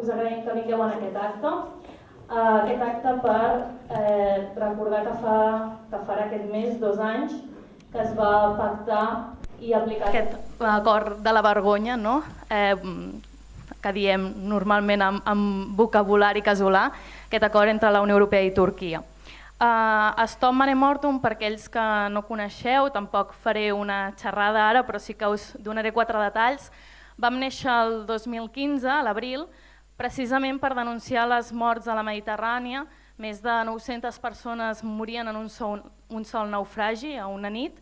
us agraïm que vingueu en aquest acte. Aquest acte per recordar que farà aquest mes 2 anys que es va pactar i aplicar aquest acord de la vergonya, no? Que diem normalment amb vocabulari casolà, aquest acord entre la Unió Europea i Turquia. Stop Mare Mortum, per aquells que no coneixeu, tampoc faré una xerrada ara, però sí que us donaré 4 detalls. Vam néixer el 2015, a l'abril, precisament per denunciar les morts a la Mediterrània. Més de 900 persones morien en un sol naufragi a una nit,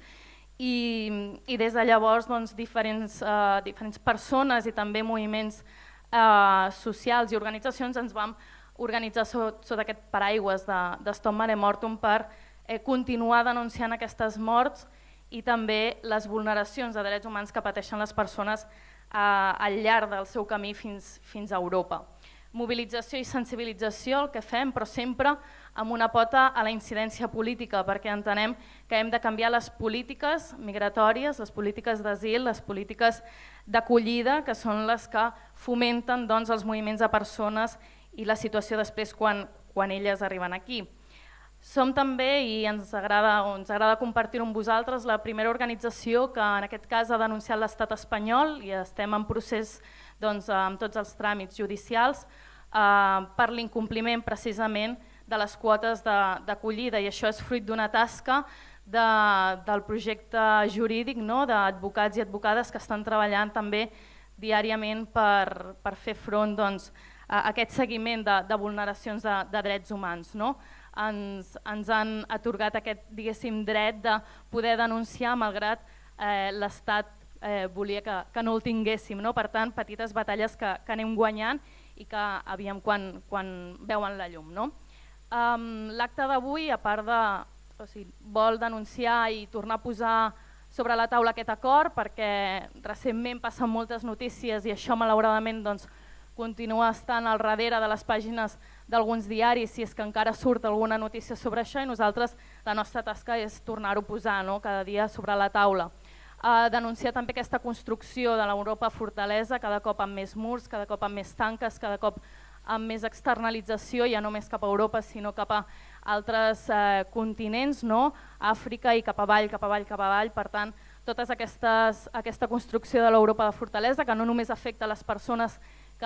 i des de llavors diferents persones i també moviments socials i organitzacions ens vam organitzar sota aquest paraigües de Stop Mare Mortum per continuar denunciant aquestes morts i també les vulneracions de drets humans que pateixen les persones al llarg del seu camí fins a Europa. Mobilització i sensibilització, el que fem, però sempre amb una pota a la incidència política, perquè entenem que hem de canviar les polítiques migratòries, les polítiques d'asil, les polítiques d'acollida, que són les que fomenten els moviments de persones i la situació després quan elles arriben aquí. Som també, i ens agrada compartir-ho amb vosaltres, la primera organització que en aquest cas ha denunciat l'estat espanyol i estem en procés amb tots els tràmits judicials per l'incompliment precisament de les quotes d'acollida, i això és fruit d'una tasca del projecte jurídic d'advocats i advocades que estan treballant també diàriament per fer front a aquest seguiment de vulneracions de drets humans. Ens han atorgat aquest dret de poder denunciar malgrat l'Estat volia que no el tinguéssim. Per tant, petites batalles que anem guanyant i que aviam quan veuen la llum. L'acte d'avui, a part vol denunciar i tornar a posar sobre la taula aquest acord, perquè recentment passen moltes notícies i això malauradament continua estant al darrere de les pàgines d'alguns diaris, si és que encara surt alguna notícia sobre això, i nosaltres la nostra tasca és tornar-ho a posar cada dia sobre la taula. Denunciar també aquesta construcció de l'Europa fortalesa, cada cop amb més murs, cada cop amb més tanques, cada cop amb més externalització, ja no més cap a Europa, sinó cap a altres continents, Àfrica i cap avall, cap avall, cap avall. Per tant, tota aquesta construcció de l'Europa de fortalesa, que no només afecta les persones que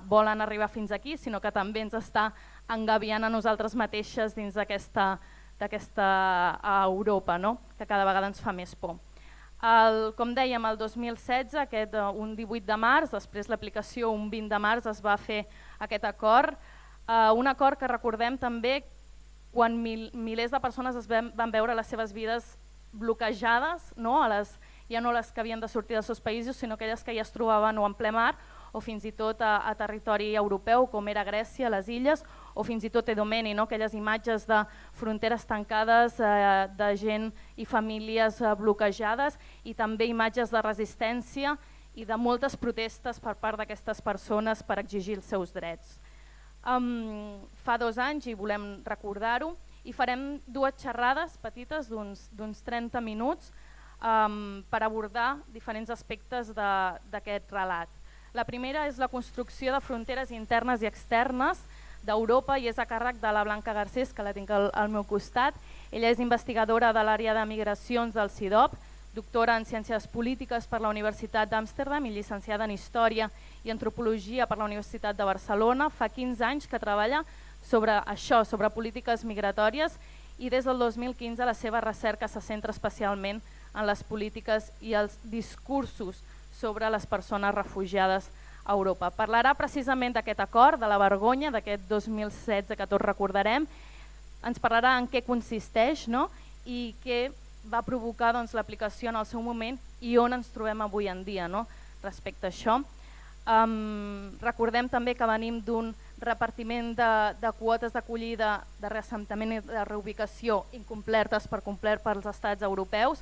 volen arribar fins aquí, sinó que també ens està engabiant a nosaltres mateixes dins d'aquesta Europa, que cada vegada ens fa més por. Com dèiem, el 2016, un 18 de març, després l'aplicació un 20 de març, es va fer aquest acord, un acord que recordem també quan milers de persones van veure les seves vides bloquejades, ja no les que havien de sortir dels seus països, sinó aquelles que ja es trobaven o en ple mar o fins i tot a territori europeu, com era Grècia, les illes, o fins i tot Edomeni, aquelles imatges de fronteres tancades, de gent i famílies bloquejades, i també imatges de resistència i de moltes protestes per part d'aquestes persones per exigir els seus drets. Fa 2 anys, i volem recordar-ho, i farem 2 xerrades petites d'uns 30 minuts per abordar diferents aspectes d'aquest relat. La primera és la construcció de fronteres internes i externes d'Europa i és a càrrec de la Blanca Garcés, que la tinc al meu costat. Ella és investigadora de l'àrea de migracions del CIDOB, doctora en Ciències Polítiques per la Universitat d'Amsterdam i llicenciada en Història i Antropologia per la Universitat de Barcelona. Fa 15 anys que treballa sobre això, sobre polítiques migratòries, i des del 2015 la seva recerca se centra especialment en les polítiques i els discursos sobre les persones refugiades a Europa. Parlarà precisament d'aquest acord, de la vergonya, d'aquest 2016 que tots recordarem. Ens parlarà en què consisteix i què va provocar l'aplicació en el seu moment i on ens trobem avui en dia respecte a això. Recordem també que venim d'un repartiment de quotes d'acollida, de reassentament i de reubicació incomplertes per complet pels estats europeus,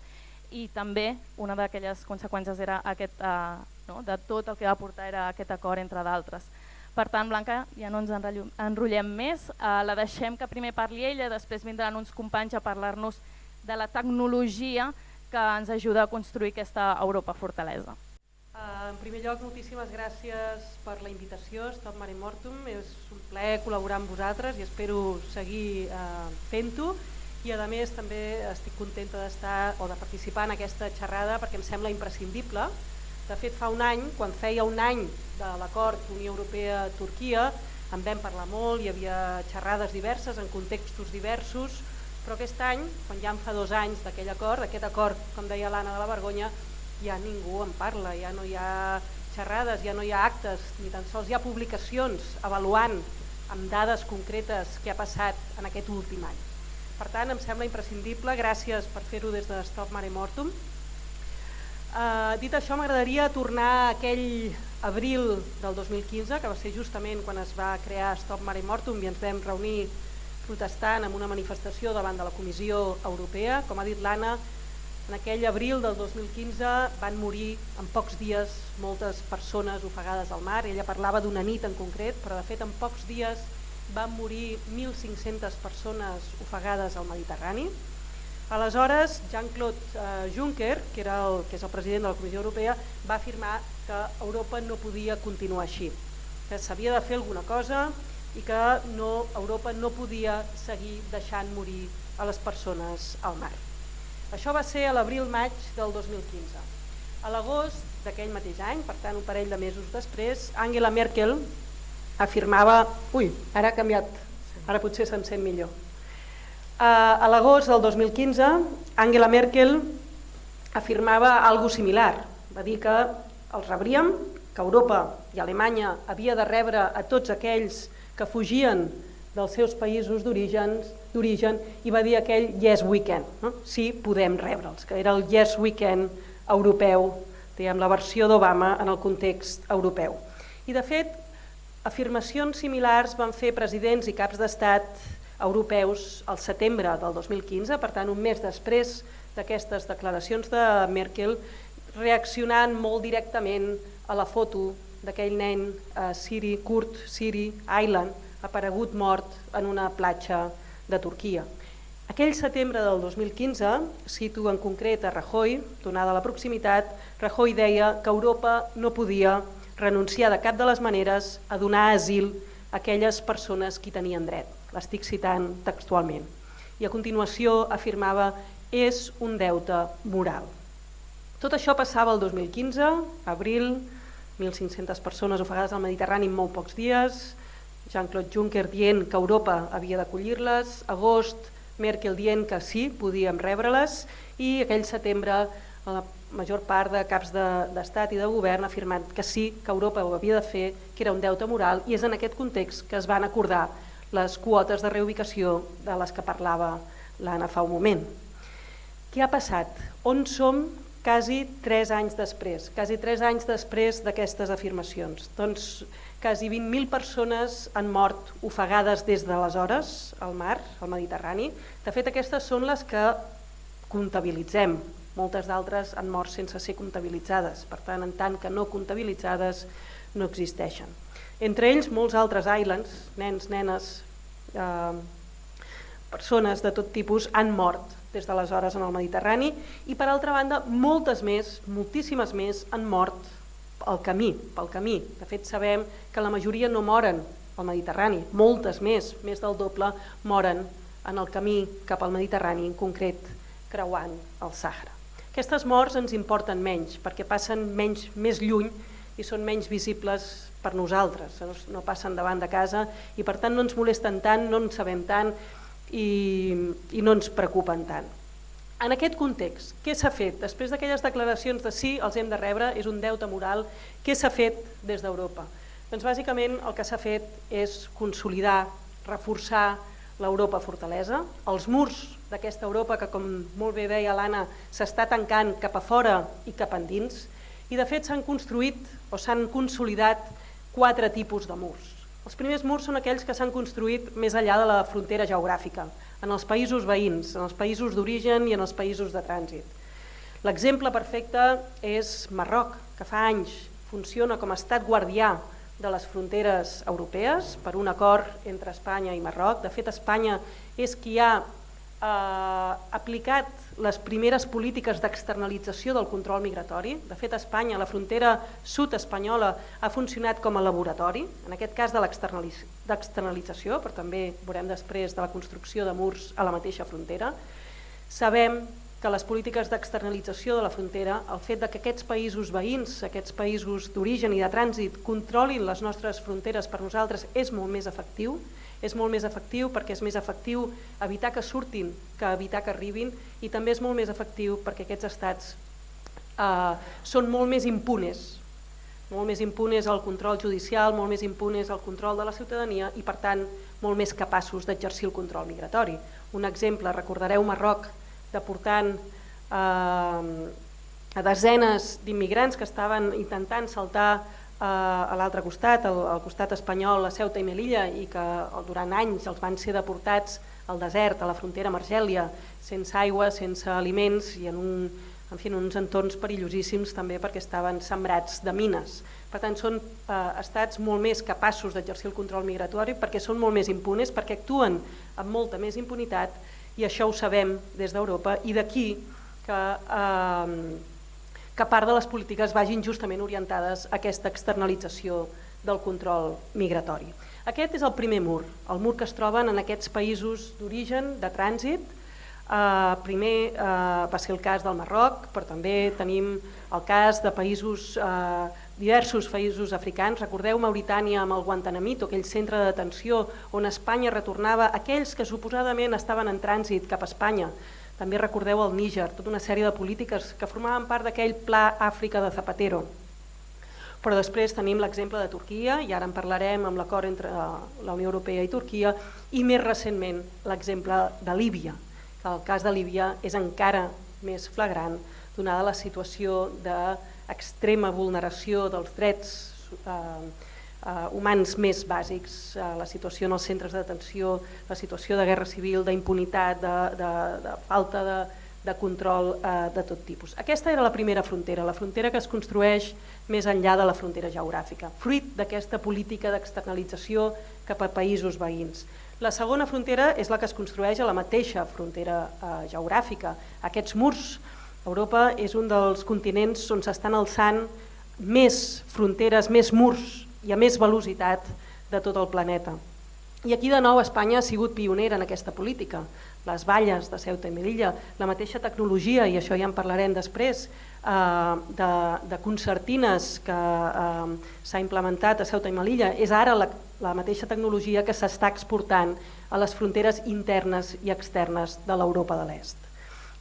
i també una d'aquelles conseqüències era de tot el que va portar era aquest acord, entre d'altres. Per tant, Blanca, ja no ens enrotllem més, la deixem que primer parli ella, després vindran uns companys a parlar-nos de la tecnologia que ens ajuda a construir aquesta Europa fortalesa. En primer lloc, moltíssimes gràcies per la invitació, Stop Mare Mortum. És un plaer col·laborar amb vosaltres i espero seguir fent-ho. I a més també estic contenta d'estar o de participar en aquesta xerrada perquè em sembla imprescindible. De fet, fa un any, quan feia un any de l'acord Unió Europea-Turquia, en vam parlar molt, hi havia xerrades diverses en contextos diversos, però aquest any, quan ja en fa 2 anys d'aquell acord, aquest acord, com deia l'Anna de la Vergonya, ja ningú en parla, ja no hi ha xerrades, ja no hi ha actes, ni tan sols hi ha publicacions avaluant amb dades concretes què ha passat en aquest últim any. Per tant, em sembla imprescindible, gràcies per fer-ho des de Stop Mare Mortum. Dit això, m'agradaria tornar a aquell abril del 2015, que va ser justament quan es va crear Stop Mare Mortum i ens vam reunir protestant en una manifestació davant de la Comissió Europea. Com ha dit l'Anna, en aquell abril del 2015 van morir en pocs dies moltes persones ofegades al mar. Ella parlava d'una nit en concret, però de fet en pocs dies van morir 1.500 persones ofegades al Mediterrani. Aleshores, Jean-Claude Juncker, que és el president de la Comissió Europea, va afirmar que Europa no podia continuar així, que s'havia de fer alguna cosa i que Europa no podia seguir deixant morir a les persones al mar. Això va ser a l'abril-maig del 2015. A l'agost d'aquell mateix any, per tant un parell de mesos després, Angela Merkel afirmava... Ara ha canviat, ara potser se'm sent millor. A l'agost del 2015, Angela Merkel afirmava alguna cosa similar. Va dir que els rebríem, que Europa i Alemanya havia de rebre a tots aquells que fugien dels seus països d'origen i va dir aquell Yes We Can, sí, podem rebre'ls, que era el Yes We Can europeu, diguem, la versió d'Obama en el context europeu. I de fet, afirmacions similars van fer presidents i caps d'estat europeus al setembre del 2015, per tant un mes després d'aquestes declaracions de Merkel, reaccionant molt directament a la foto d'aquell nen kurd, Siri Aylan, aparegut mort en una platja de Turquia. Aquell setembre del 2015, cito en concret a Rajoy, donada la proximitat, Rajoy deia que Europa no podia renunciar de cap de les maneres a donar asil a aquelles persones que hi tenien dret. L'estic citant textualment. I a continuació afirmava és un deute moral. Tot això passava el 2015, abril, 1.500 persones ofegades al Mediterrani en molt pocs dies, Jean-Claude Juncker dient que Europa havia d'acollir-les, agost, Merkel dient que sí, podíem rebre-les, i aquell setembre la major part de caps d'estat i de govern ha afirmat que sí, que Europa ho havia de fer, que era un deute moral, i és en aquest context que es van acordar les quotes de reubicació de les que parlava l'Anna fa un moment. Què ha passat? On som quasi 3 anys després? Quasi 3 anys després d'aquestes afirmacions. Doncs quasi 20.000 persones han mort ofegades des d'aleshores al mar, al Mediterrani. De fet, aquestes són les que comptabilitzem. Moltes d'altres han mort sense ser comptabilitzades. Per tant, en tant que no comptabilitzades, no existeixen. Entre ells, molts altres islands, nens, nenes, persones de tot tipus, han mort des d'aleshores en el Mediterrani i, per altra banda, moltes més, moltíssimes més, han mort pel camí. De fet, sabem que la majoria no moren al Mediterrani, moltes més del doble, moren en el camí cap al Mediterrani, en concret creuant el Sàhara. Aquestes morts ens importen menys, perquè passen més lluny i són menys visibles per nosaltres, no passen davant de casa i per tant no ens molesten tant, no en sabem tant i no ens preocupen tant. En aquest context, què s'ha fet? Després d'aquelles declaracions de sí, els hem de rebre, és un deute moral, què s'ha fet des d'Europa? Doncs bàsicament el que s'ha fet és consolidar, reforçar l'Europa fortalesa, els murs d'aquesta Europa que, com molt bé deia l'Anna, s'està tancant cap a fora i cap endins, i de fet s'han construït o s'han consolidat 4 tipus de murs. Els primers murs són aquells que s'han construït més enllà de la frontera geogràfica, en els països veïns, en els països d'origen i en els països de trànsit. L'exemple perfecte és Marroc, que fa anys funciona com a estat guardià de les fronteres europees per un acord entre Espanya i Marroc. De fet, Espanya és qui ha aplicat les primeres polítiques d'externalització del control migratori. De fet, a Espanya, la frontera sud espanyola ha funcionat com a laboratori, en aquest cas de l'externalització, però també veurem després de la construcció de murs a la mateixa frontera. Sabem que les polítiques d'externalització de la frontera, el fet que aquests països veïns, aquests països d'origen i de trànsit controlin les nostres fronteres per nosaltres és molt més efectiu. És molt més efectiu perquè és més efectiu evitar que surtin que evitar que arribin, i també és molt més efectiu perquè aquests estats són molt més impunes al control judicial, molt més impunes al control de la ciutadania i per tant molt més capaços d'exercir el control migratori. Un exemple, recordareu Marroc deportant a desenes d'immigrants que estaven intentant saltar a l'altre costat, al costat espanyol, a Ceuta i Melilla, i que durant anys els van ser deportats al desert, a la frontera amb Argèlia, sense aigua, sense aliments i en uns entorns perillosíssims també perquè estaven sembrats de mines. Per tant, són estats molt més capaços d'exercir el control migratori perquè són molt més impunes, perquè actuen amb molta més impunitat, i això ho sabem des d'Europa, i d'aquí que part de les polítiques vagin justament orientades a aquesta externalització del control migratori. Aquest és el primer mur, el mur que es troben en aquests països d'origen, de trànsit. Primer va ser el cas del Marroc, però també tenim el cas de diversos països africans. Recordeu Mauritània amb el Guantanamito, aquell centre de detenció on Espanya retornava aquells que suposadament estaven en trànsit cap a Espanya. També recordeu el Níger, tota una sèrie de polítiques que formaven part d'aquell Pla Àfrica de Zapatero. Però després tenim l'exemple de Turquia, i ara en parlarem amb l'acord entre la Unió Europea i Turquia, i més recentment l'exemple de Líbia, que el cas de Líbia és encara més flagrant, donada la situació d'extrema vulneració dels drets humans més bàsics, la situació en els centres de detenció, la situació de guerra civil, d'impunitat, de falta de control de tot tipus. Aquesta era la primera frontera, la frontera que es construeix més enllà de la frontera geogràfica, fruit d'aquesta política d'externalització cap a països veïns. La segona frontera és la que es construeix a la mateixa frontera geogràfica. Aquests murs, Europa és un dels continents on s'estan alçant més fronteres, més murs i a més velocitat de tot el planeta. I aquí de nou Espanya ha sigut pionera en aquesta política. Les valles de Ceuta i Melilla, la mateixa tecnologia, i això ja en parlarem després, de concertines que s'ha implementat a Ceuta i Melilla, és ara la mateixa tecnologia que s'està exportant a les fronteres internes i externes de l'Europa de l'Est.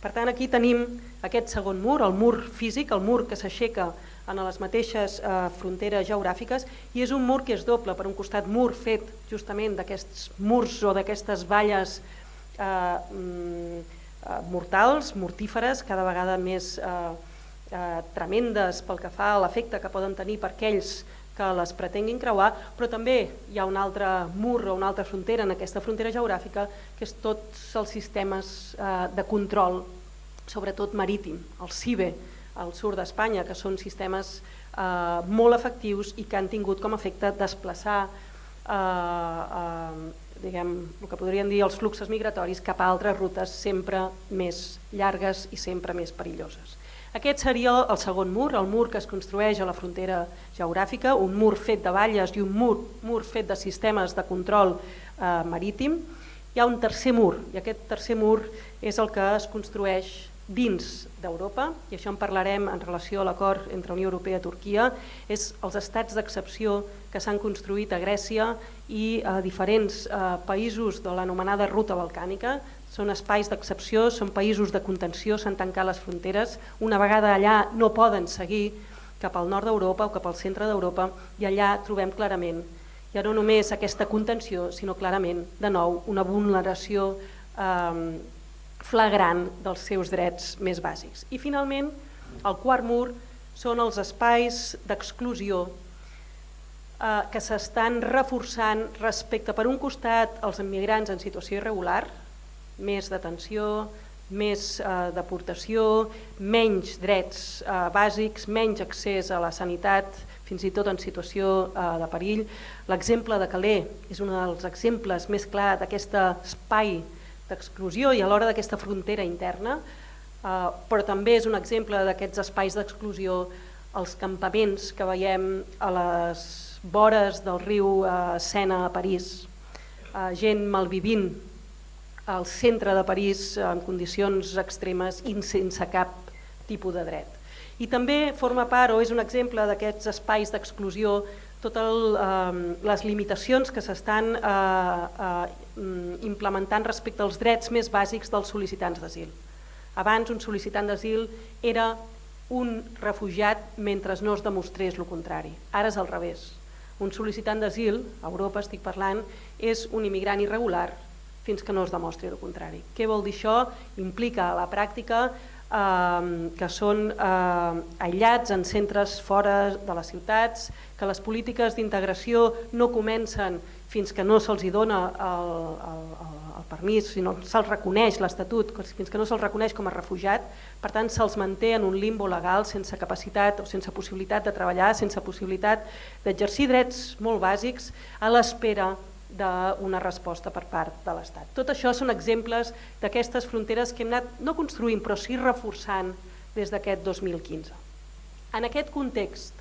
Per tant, aquí tenim aquest segon mur, el mur físic, el mur que s'aixeca en les mateixes fronteres geogràfiques, i és un mur que és doble. Per un costat, mur fet justament d'aquests murs o d'aquestes valles mortals, mortíferes, cada vegada més tremendes pel que fa a l'efecte que poden tenir per aquells que les pretenguin creuar, però també hi ha un altre mur o una altra frontera en aquesta frontera geogràfica, que és tots els sistemes de control, sobretot marítim, el CIBE, al sud d'Espanya, que són sistemes molt efectius i que han tingut com a efecte desplaçar el que podríem dir els fluxos migratoris cap a altres rutes sempre més llargues i sempre més perilloses. Aquest seria el segon mur, el mur que es construeix a la frontera geogràfica, un mur fet de valles i un mur fet de sistemes de control marítim. Hi ha un tercer mur, i aquest tercer mur és el que es construeix dins d'Europa, i això en parlarem en relació a l'acord entre Unió Europea i Turquia, és els estats d'excepció que s'han construït a Grècia i a diferents països de l'anomenada ruta balcànica. Són espais d'excepció, són països de contenció, s'han tancat les fronteres, una vegada allà no poden seguir cap al nord d'Europa o cap al centre d'Europa, i allà trobem clarament, ja no només aquesta contenció, sinó clarament, de nou, una vulneració flagrant dels seus drets més bàsics. I finalment, el quart mur són els espais d'exclusió que s'estan reforçant respecte, per un costat, als immigrants en situació irregular, més detenció, més deportació, menys drets bàsics, menys accés a la sanitat, fins i tot en situació de perill. L'exemple de Calais és un dels exemples més clars d'aquest espai d'exclusió i alhora d'aquesta frontera interna, però també és un exemple d'aquests espais d'exclusió, els campaments que veiem a les vores del riu Sena a París, gent malvivint al centre de París en condicions extremes i sense cap tipus de dret. I també forma part o és un exemple d'aquests espais d'exclusió totes les limitacions que s'estan implementant respecte als drets més bàsics dels sol·licitants d'asil. Abans un sol·licitant d'asil era un refugiat mentre no es demostrés el contrari. Ara és al revés. Un sol·licitant d'asil, a Europa estic parlant, és un immigrant irregular fins que no es demostri el contrari. Què vol dir això? Implica a la pràctica que són aïllats en centres fora de les ciutats, que les polítiques d'integració no comencen fins que no se'ls dona el permís, sinó se'ls reconeix l'estatut, fins que no se'ls reconeix com a refugiat, per tant se'ls manté en un limbo legal sense capacitat o sense possibilitat de treballar, sense possibilitat d'exercir drets molt bàsics a l'espera d'una resposta per part de l'Estat. Tot això són exemples d'aquestes fronteres que hem anat no construint però sí reforçant des d'aquest 2015. En aquest context,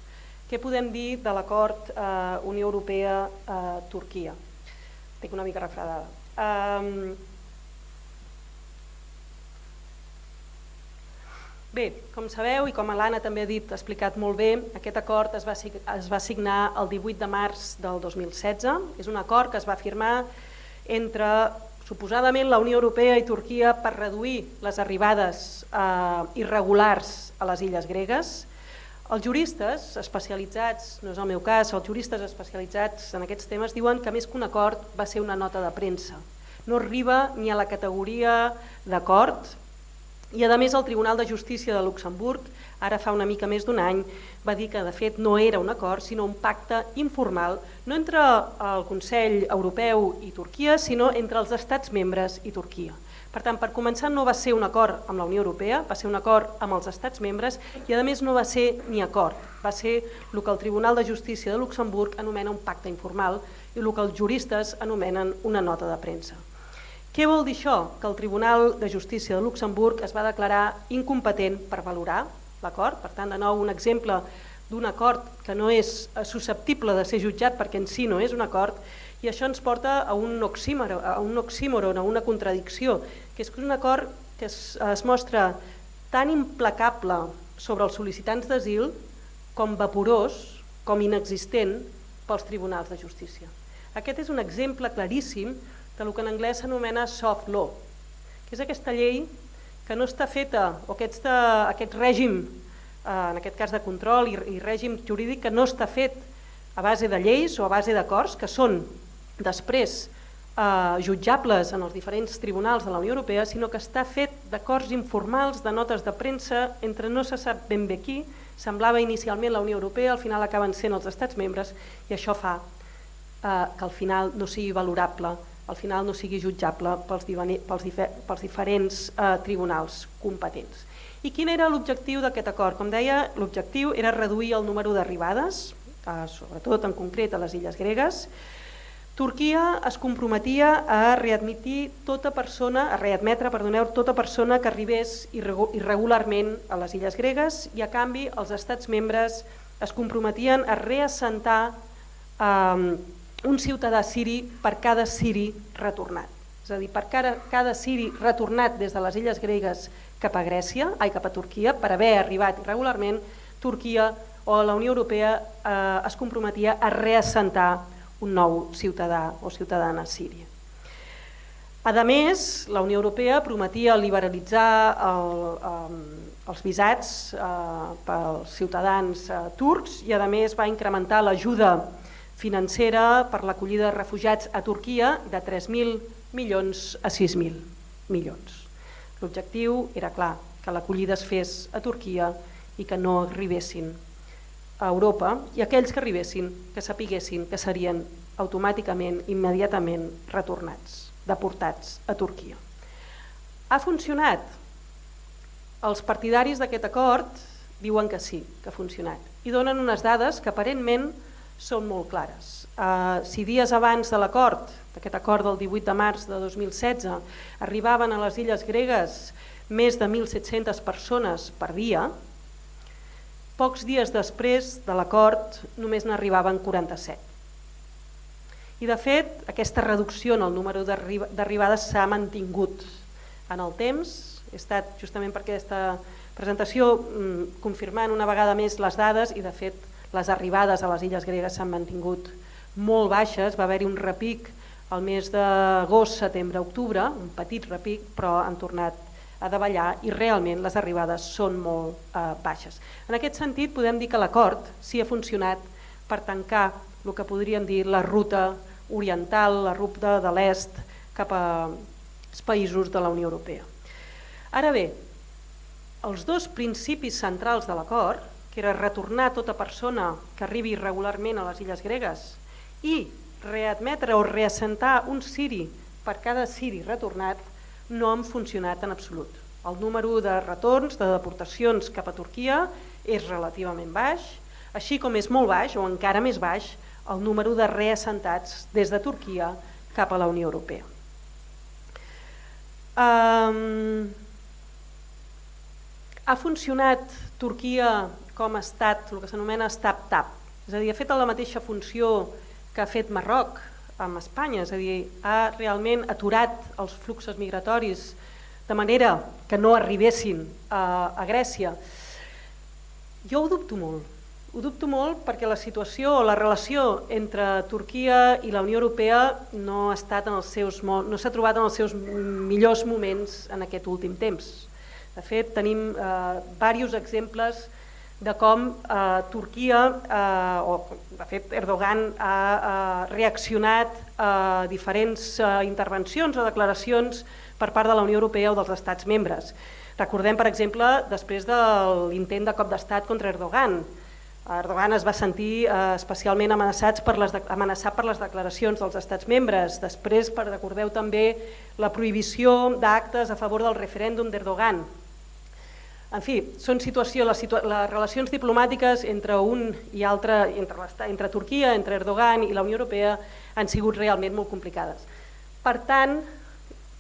què podem dir de l'acord Unió Europea-Turquia? Estic una mica refredada. Bé, com sabeu i com l'Anna també ha explicat molt bé, aquest acord es va signar el 18 de març del 2016. És un acord que es va firmar entre, suposadament, la Unió Europea i Turquia per reduir les arribades irregulars a les illes gregues. Els juristes especialitzats, no és el meu cas, els juristes especialitzats en aquests temes diuen que més que un acord va ser una nota de premsa. No arriba ni a la categoria d'acord. I a més el Tribunal de Justícia de Luxemburg, ara fa una mica més d'un any, va dir que de fet no era un acord sinó un pacte informal, no entre el Consell Europeu i Turquia, sinó entre els estats membres i Turquia. Per tant, per començar no va ser un acord amb la Unió Europea, va ser un acord amb els estats membres i a més no va ser ni acord, va ser el que el Tribunal de Justícia de Luxemburg anomena un pacte informal i el que els juristes anomenen una nota de premsa. Què vol dir això? Que el Tribunal de Justícia de Luxemburg es va declarar incompetent per valorar l'acord. Per tant, de nou, un exemple d'un acord que no és susceptible de ser jutjat perquè en si no és un acord, i això ens porta a un oxímoron, a una contradicció, que és un acord que es mostra tan implacable sobre els sol·licitants d'asil com vaporós, com inexistent pels tribunals de justícia. Aquest és un exemple claríssim del que en anglès s'anomena soft law, que és aquesta llei que no està feta, o aquest règim, en aquest cas de control i règim jurídic, que no està fet a base de lleis o a base d'acords, que són després jutjables en els diferents tribunals de la Unió Europea, sinó que està fet d'acords informals, de notes de premsa, entre no se sap ben bé qui, semblava inicialment la Unió Europea, al final acaben sent els estats membres, i això fa que al final no sigui valorable, al final no sigui jutjable pels diferents tribunals competents. I quin era l'objectiu d'aquest acord? Com deia, l'objectiu era reduir el número d'arribades, sobretot en concret a les illes gregues. Turquia es comprometia a readmetre tota persona que arribés irregularment a les illes gregues i a canvi els estats membres es comprometien a reassentar un ciutadà siri per cada siri retornat. És a dir, per cada siri retornat des de les illes gregues cap a Turquia, per haver arribat irregularment, Turquia o la Unió Europea es comprometia a reassentar un nou ciutadà o ciutadana síria. A més, la Unió Europea prometia liberalitzar els visats pels ciutadans turcs i a més va incrementar l'ajuda financera per l'acollida de refugiats a Turquia de 3.000 milions a 6.000 milions. L'objectiu era clar, que l'acollida es fes a Turquia i que no arribessin a Europa i aquells que arribessin que sapiguessin que serien automàticament, immediatament retornats, deportats a Turquia. Ha funcionat? Els partidaris d'aquest acord diuen que sí, que ha funcionat i donen unes dades que aparentment són molt clares. si dies abans de l'acord, d'aquest acord del 18 de març de 2016, arribaven a les illes gregues més de 1.700 persones per dia, pocs dies després de l'acord només n'arribaven 47. I de fet, aquesta reducció en el número d'arribades s'ha mantingut en el temps. He estat justament per aquesta presentació confirmant una vegada més les dades i de fet les arribades a les illes gregues s'han mantingut molt baixes. Va haver-hi un repic al mes d'agost, setembre, octubre, un petit repic, però han tornat a davallar i realment les arribades són molt baixes. En aquest sentit podem dir que l'acord sí ha funcionat per tancar el que podríem dir la ruta oriental, la ruta de l'est cap als països de la Unió Europea. Ara bé, els dos principis centrals de l'acord, que era retornar tota persona que arribi irregularment a les illes gregues i readmetre o reassentar un siri per cada siri retornat, no han funcionat en absolut. El número de retorns, de deportacions cap a Turquia és relativament baix, així com és molt baix, o encara més baix, el número de reassentats des de Turquia cap a la Unió Europea. Ha funcionat Turquia com a estat, el que s'anomena estat TAP, és a dir, ha fet la mateixa funció que ha fet Marroc amb Espanya, és a dir, ha realment aturat els fluxos migratoris de manera que no arribessin a Grècia. Jo ho dubto molt perquè la situació o la relació entre Turquia i la Unió Europea no s'ha trobat en els seus millors moments en aquest últim temps. De fet, tenim diversos exemples de com Turquia, o de fet Erdogan ha reaccionat a diferents intervencions o declaracions per part de la Unió Europea o dels estats membres. Recordem, per exemple, després de l'intent de cop d'estat contra Erdogan. Erdogan es va sentir especialment amenaçat per les declaracions dels estats membres. Després, recordeu també la prohibició d'actes a favor del referèndum d'Erdogan. En fi, són situacions, les relacions diplomàtiques entre un i altre, entre Turquia, entre Erdogan i la Unió Europea, han sigut realment molt complicades. Per tant,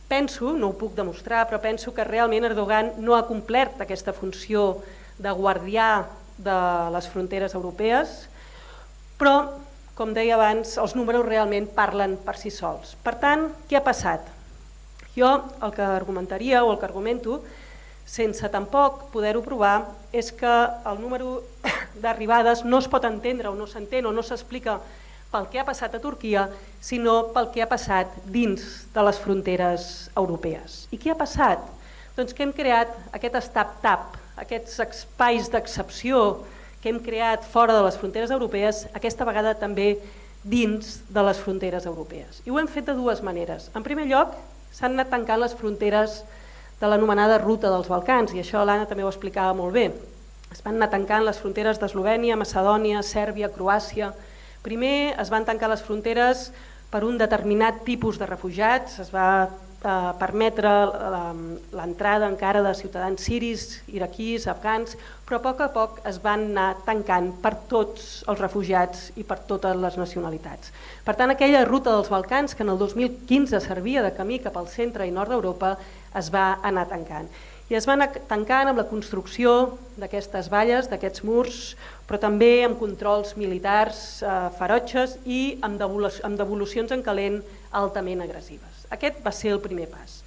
penso, no ho puc demostrar, però penso que realment Erdogan no ha complert aquesta funció de guardià de les fronteres europees, però, com deia abans, els números realment parlen per si sols. Per tant, què ha passat? Jo el que argumentaria o el que argumento, sense tampoc poder-ho provar, és que el número d'arribades no es pot entendre o no s'entén o no s'explica pel que ha passat a Turquia, sinó pel que ha passat dins de les fronteres europees. I què ha passat? Doncs que hem creat aquest estat-tap, aquests espais d'excepció que hem creat fora de les fronteres europees, aquesta vegada també dins de les fronteres europees. I ho hem fet de dues maneres. En primer lloc, s'han anat tancant les fronteres de l'anomenada ruta dels Balcans, i això l'Anna també ho explicava molt bé. Es van anar tancant les fronteres d'Eslovènia, Macedònia, Sèrbia, Croàcia. Primer es van tancar les fronteres per un determinat tipus de refugiats, es va permetre l'entrada encara de ciutadans siris, iraquís, afgans, però a poc es van anar tancant per tots els refugiats i per totes les nacionalitats. Per tant, aquella ruta dels Balcans, que en el 2015 servia de camí cap al centre i nord d'Europa, es va anar tancant. I es va anar tancant amb la construcció d'aquestes valles, d'aquests murs, però també amb controls militars ferotges i amb devolucions en calent altament agressives. Aquest va ser el primer pas.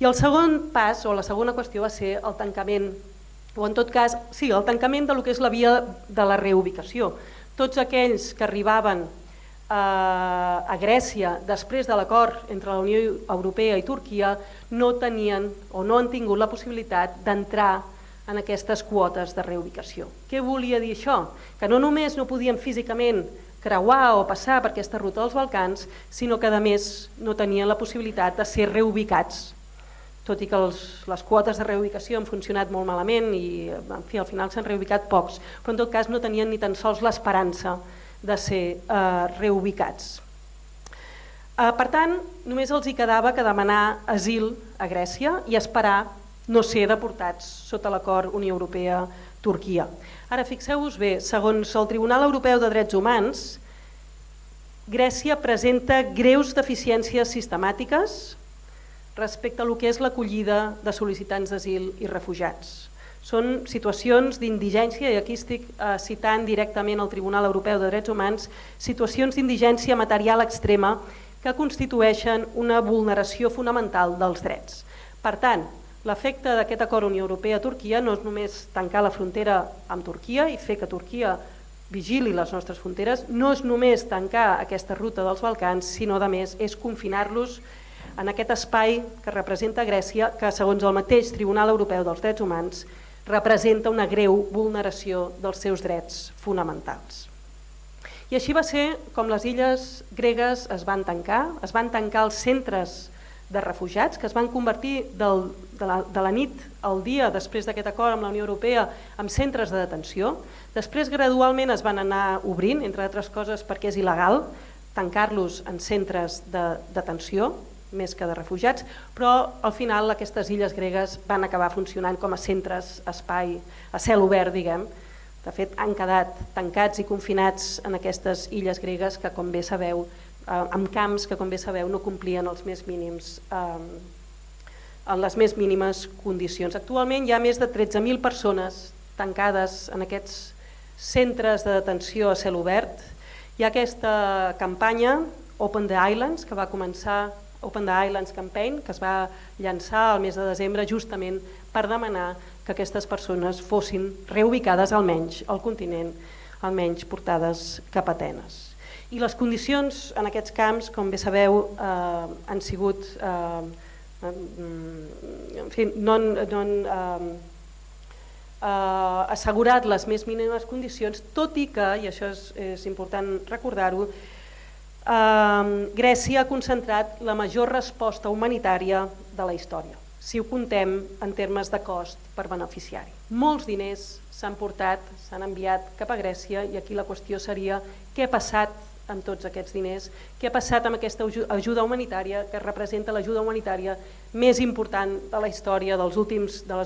I el segon pas, o la segona qüestió, va ser el tancament, o en tot cas, sí, el tancament de lo que és la via de la reubicació. Tots aquells que arribaven a Grècia després de l'acord entre la Unió Europea i Turquia no tenien o no han tingut la possibilitat d'entrar en aquestes quotes de reubicació. Què volia dir això? Que no només no podien físicament creuar o passar per aquesta ruta dels Balcans, sinó que a més no tenien la possibilitat de ser reubicats, tot i que les quotes de reubicació han funcionat molt malament i en fi, al final s'han reubicat pocs, però en tot cas no tenien ni tan sols l'esperança de ser reubicats. Per tant, només els hi quedava que demanar asil a Grècia i esperar no ser deportats sota l'acord Unió Europea-Turquia. Ara, fixeu-vos bé, segons el Tribunal Europeu de Drets Humans, Grècia presenta greus deficiències sistemàtiques respecte a lo que és l'acollida de sol·licitants d'asil i refugiats. Són situacions d'indigència, i aquí estic citant directament el Tribunal Europeu de Drets Humans, situacions d'indigència material extrema que constitueixen una vulneració fonamental dels drets. Per tant, l'efecte d'aquest acord Unió Europea-Turquia no és només tancar la frontera amb Turquia i fer que Turquia vigili les nostres fronteres, no és només tancar aquesta ruta dels Balcans, sinó, a més, és confinar-los en aquest espai que representa Grècia, que, segons el mateix Tribunal Europeu dels Drets Humans, representa una greu vulneració dels seus drets fonamentals. I així va ser com les illes gregues es van tancar els centres de refugiats, que es van convertir de la nit al dia després d'aquest acord amb la Unió Europea en centres de detenció. Després gradualment es van anar obrint, entre altres coses perquè és il·legal tancar-los en centres de detenció, més que de refugiats, però al final aquestes illes gregues van acabar funcionant com a centres espai, a cel obert, diguem. De fet, han quedat tancats i confinats en aquestes illes gregues que, com bé sabeu, amb camps que, com bé sabeu, no complien els més mínims, en les més mínimes condicions. Actualment hi ha més de 13.000 persones tancades en aquests centres de detenció a cel obert. Hi ha aquesta campanya Open the Islands, que va començar, Open the Islands Campaign, que es va llançar el mes de desembre justament per demanar que aquestes persones fossin reubicades almenys al continent, almenys portades cap a Atenes. I les condicions en aquests camps, com bé sabeu, han sigut, en fi, no han assegurat les més mínimes condicions, tot i que, i això és important recordar-ho, Grècia ha concentrat la major resposta humanitària de la història, si ho contem en termes de cost per beneficiari. Molts diners s'han portat, s'han enviat cap a Grècia, i aquí la qüestió seria què ha passat amb tots aquests diners, què ha passat amb aquesta ajuda humanitària, que representa l'ajuda humanitària més important de la història de les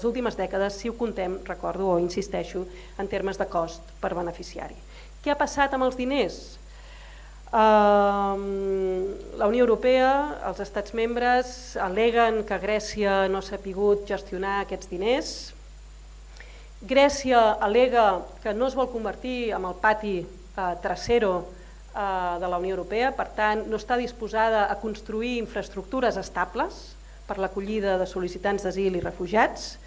últimes dècades, si ho contem, recordo o insisteixo, en termes de cost per beneficiari. Què ha passat amb els diners? La Unió Europea, els estats membres al·leguen que Grècia no s'ha pogut gestionar aquests diners. Grècia al·lega que no es vol convertir en el pati trasero de la Unió Europea, per tant no està disposada a construir infraestructures estables per l'acollida de sol·licitants d'asil i refugiats,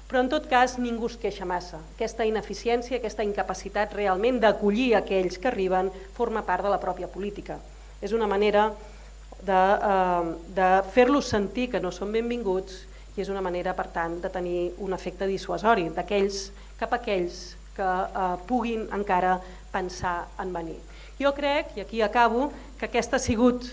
però en tot cas ningú es queixa massa. Aquesta ineficiència, aquesta incapacitat realment d'acollir aquells que arriben forma part de la pròpia política. És una manera de fer-los sentir que no són benvinguts i és una manera, per tant, de tenir un efecte dissuasori d'aquells cap a aquells que puguin encara pensar en venir. Jo crec, i aquí acabo, que aquest ha sigut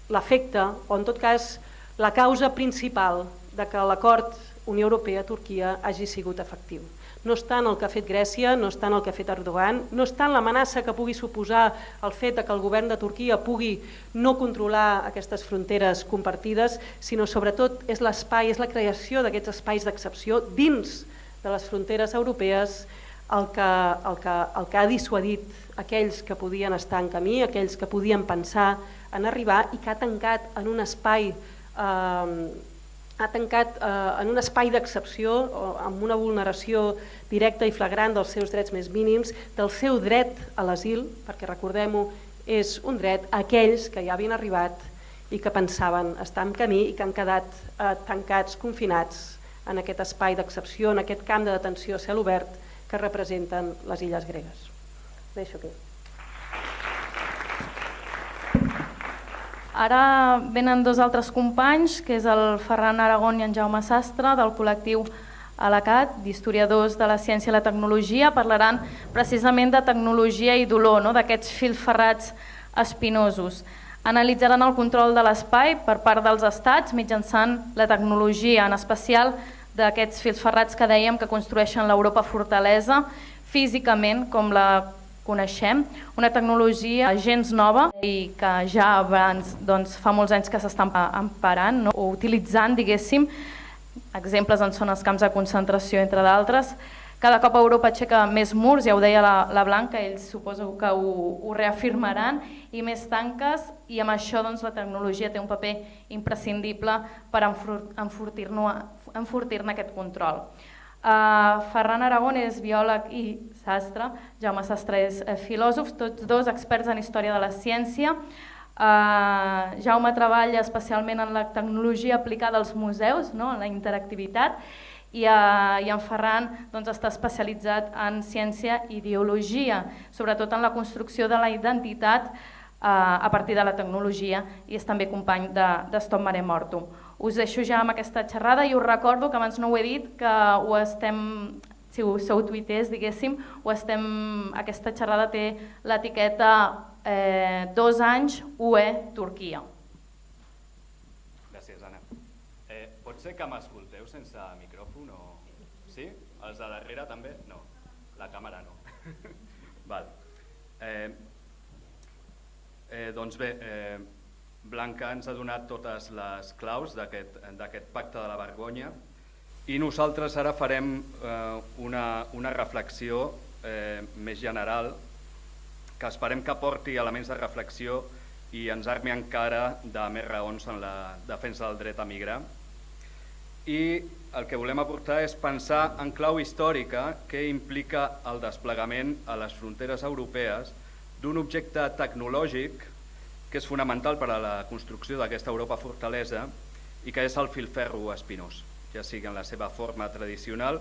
l'efecte, o en tot cas la causa principal de que l'acord Unió Europea-Turquia hagi sigut efectiu. No està en el que ha fet Grècia, no està en el que ha fet Erdogan, no està en l'amenaça que pugui suposar el fet que el govern de Turquia pugui no controlar aquestes fronteres compartides, sinó sobretot és l'espai, és la creació d'aquests espais d'excepció dins de les fronteres europees el que ha dissuadit aquells que podien estar en camí, aquells que podien pensar en arribar i que ha tancat en un espai d'excepció amb una vulneració directa i flagrant dels seus drets més mínims, del seu dret a l'asil, perquè recordem-ho, és un dret a aquells que ja havien arribat i que pensaven estar en camí i que han quedat tancats, confinats en aquest espai d'excepció, en aquest camp de detenció a cel obert que representen les illes gregues. Deixo aquí. Ara venen dos altres companys, que és el Ferran Aragón i en Jaume Sastre, del col·lectiu ALACAT, d'historiadors de la ciència i la tecnologia. Parlaran precisament de tecnologia i dolor, d'aquests fils ferrats espinosos. Analitzaran el control de l'espai per part dels estats mitjançant la tecnologia, en especial d'aquests fils ferrats que dèiem que construeixen l'Europa fortalesa físicament com la coneixem, una tecnologia gens nova i que ja abans fa molts anys que s'estan emparant o utilitzant, diguéssim. Exemples en són els camps de concentració, entre d'altres, Cada cop Europa aixeca més murs, ja ho deia la Blanca, ells suposo que ho reafirmaran, i més tanques, i amb això doncs, la tecnologia té un paper imprescindible per enfortir-ne aquest control. Ferran Aragón és biòleg i sastre, Jaume Sastre és filòsof, tots dos experts en història de la ciència. Jaume treballa especialment en la tecnologia aplicada als museus, en la interactivitat, i en Ferran està especialitzat en ciència i ideologia, sobretot en la construcció de la identitat a partir de la tecnologia, i és també company de Stop Mare Mortum. Us deixo ja amb aquesta xerrada i us recordo que abans no ho he dit, que ho estem, si sou tuiters, diguéssim, aquesta xerrada té l'etiqueta 2 anys UE Turquia. Gràcies, Anna. Pot ser que m'escolteu sense micròfon o... Sí? Els de darrere també? No, la càmera no. Val. Doncs bé, Blanca ens ha donat totes les claus d'aquest pacte de la vergonya i nosaltres ara farem una reflexió més general que esperem que porti elements de reflexió i ens armi encara de més raons en la defensa del dret a migrar. I el que volem aportar és pensar en clau històrica què implica el desplegament a les fronteres europees d'un objecte tecnològic que és fonamental per a la construcció d'aquesta Europa fortalesa i que és el filferro espinós, ja sigui en la seva forma tradicional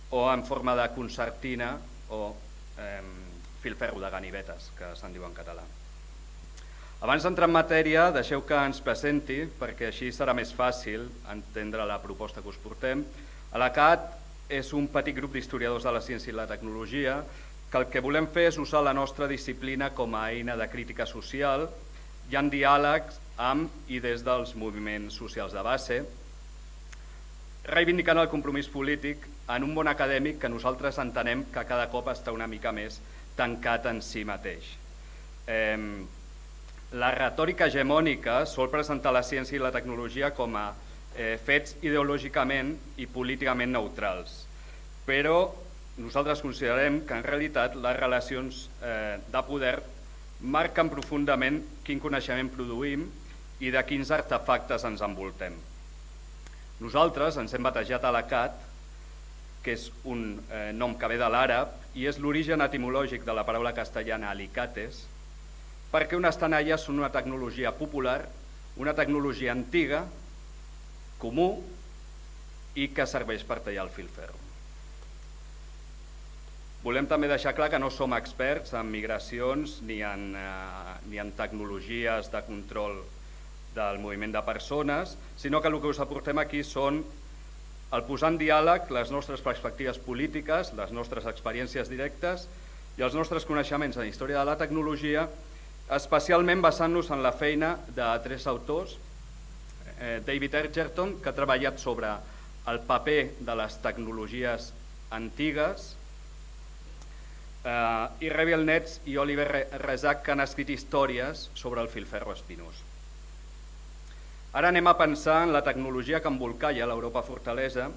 o en forma de concertina o filferro de ganivetes, que se'n diu en català. Abans d'entrar en matèria, deixeu que ens presenti, perquè així serà més fàcil entendre la proposta que us portem. l'ACAT és un petit grup d'historiadors de la ciència i la tecnologia que el que volem fer és usar la nostra disciplina com a eina de crítica social i en diàlegs amb i des dels moviments socials de base, reivindicant el compromís polític en un món acadèmic que nosaltres entenem que cada cop està una mica més tancat en si mateix. La retòrica hegemònica sol presentar la ciència i la tecnologia com a fets ideològicament i políticament neutrals, però nosaltres considerem que en realitat les relacions de poder marquen profundament quin coneixement produïm i de quins artefactes ens envoltem. Nosaltres ens hem batejat a l'ACAT, que és un nom que ve de l'àrab i és l'origen etimològic de la paraula castellana alicates, perquè unes tenalles són una tecnologia popular, una tecnologia antiga, comú i que serveix per tallar el filferro. Volem també deixar clar que no som experts en migracions ni en tecnologies de control del moviment de persones, sinó que el que us aportem aquí són el posar en diàleg les nostres perspectives polítiques, les nostres experiències directes i els nostres coneixements en història de la tecnologia, especialment basant-nos en la feina de 3 autors, David Edgerton, que ha treballat sobre el paper de les tecnologies antigues, i Rebel Nets i Oliver Rezac, que han escrit històries sobre el filferro espinós. Ara anem a pensar en la tecnologia que embolcalla l'Europa fortalesa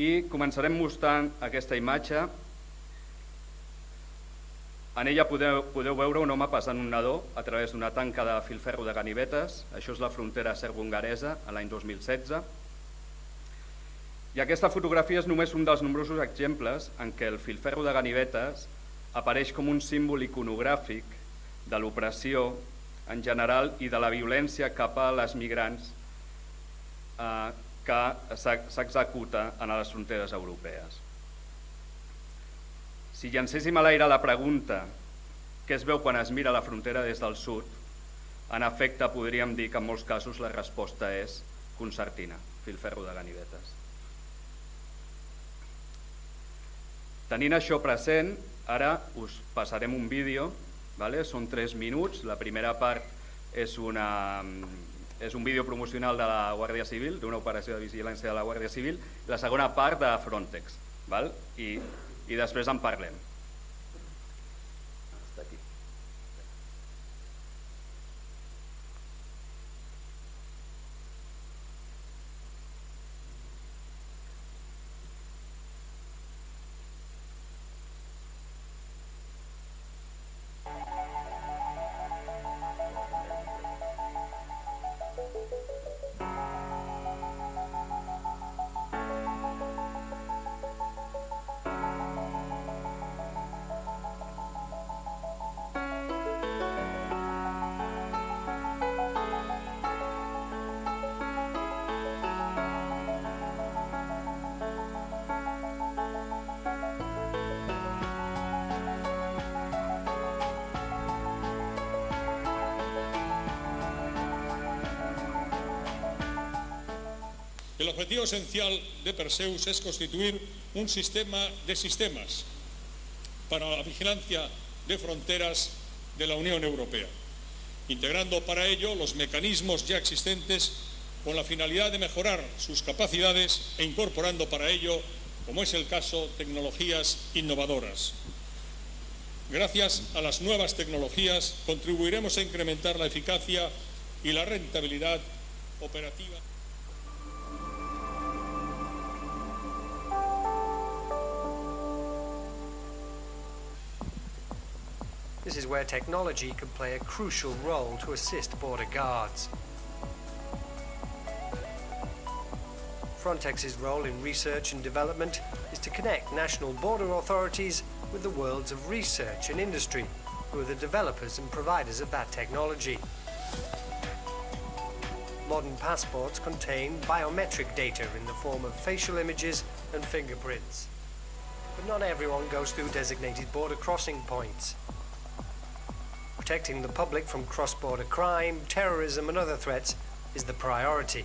i començarem mostrant aquesta imatge. En ella podeu veure un home passant un nadó a través d'una tanca de filferro de ganivetes. Això és la frontera serbo-hongaresa a l'any 2016. I aquesta fotografia és només un dels nombrosos exemples en què el filferro de ganivetes apareix com un símbol iconogràfic de l'opressió en general i de la violència cap a les migrants que s'executa a les fronteres europees. Si llancéssim a l'aire la pregunta què es veu quan es mira la frontera des del sud, en efecte podríem dir que en molts casos la resposta és concertina, filferro de ganivetes. Tenint això present, ara us passarem un vídeo, són 3 minuts. La primera part és un vídeo promocional de la Guàrdia Civil, d'una operació de vigilància de la Guàrdia Civil, i la segona part de Frontex, i després en parlem. El objetivo esencial de Perseus es constituir un sistema de sistemas para la vigilancia de fronteras de la Unión Europea, integrando para ello los mecanismos ya existentes con la finalidad de mejorar sus capacidades e incorporando para ello, como es el caso, tecnologías innovadoras. Gracias a las nuevas tecnologías contribuiremos a incrementar la eficacia y la rentabilidad operativa. This is where technology can play a crucial role to assist border guards. Frontex's role in research and development is to connect national border authorities with the worlds of research and industry, who are the developers and providers of that technology. Modern passports contain biometric data in the form of facial images and fingerprints. But not everyone goes through designated border crossing points. Protecting the public from cross-border crime, terrorism and other threats is the priority.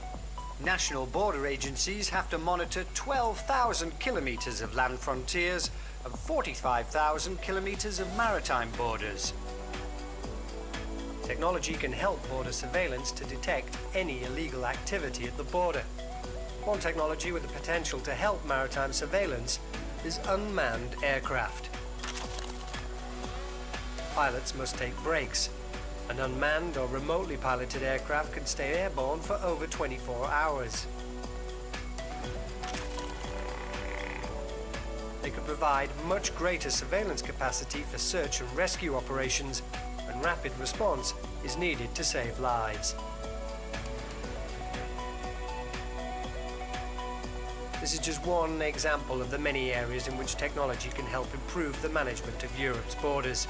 National border agencies have to monitor 12,000 kilometres of land frontiers and 45,000 kilometres of maritime borders. Technology can help border surveillance to detect any illegal activity at the border. One technology with the potential to help maritime surveillance is unmanned aircraft. Pilots must take breaks. An unmanned or remotely piloted aircraft can stay airborne for over 24 hours. They could provide much greater surveillance capacity for search and rescue operations, and rapid response is needed to save lives. This is just one example of the many areas in which technology can help improve the management of Europe's borders.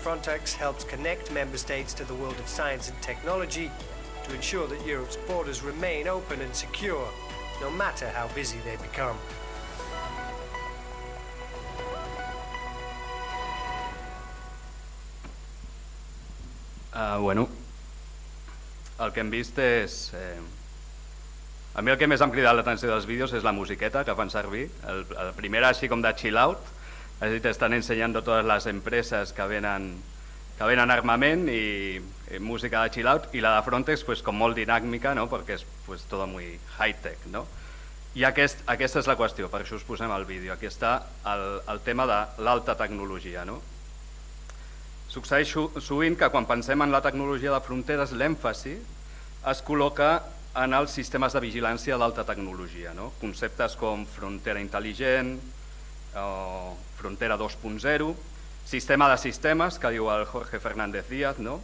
Frontex helps connect member states to the world of science and technology to ensure that Europe's borders remain open and secure, no matter how busy they become. Bueno, el que hem vist és... A mi el que més m'ha cridat l'atenció dels vídeos és la musiqueta que fan servir. El primer així com de chill out, és a dir, t'estan ensenyant totes les empreses que venen armament i música de chill out, i la de Frontex pues, com molt dinàmica, no? Perquè és pues, tot molt high-tech. No? I aquesta és la qüestió, per això us posem el vídeo. Aquí està el tema de l'alta tecnologia. No? Succeeix sovint que quan pensem en la tecnologia de fronteres l'èmfasi es col·loca en els sistemes de vigilància d'alta tecnologia. No? Conceptes com frontera intel·ligent, o frontera 2.0, sistema de sistemes, que diu el Jorge Fernández Díaz. No?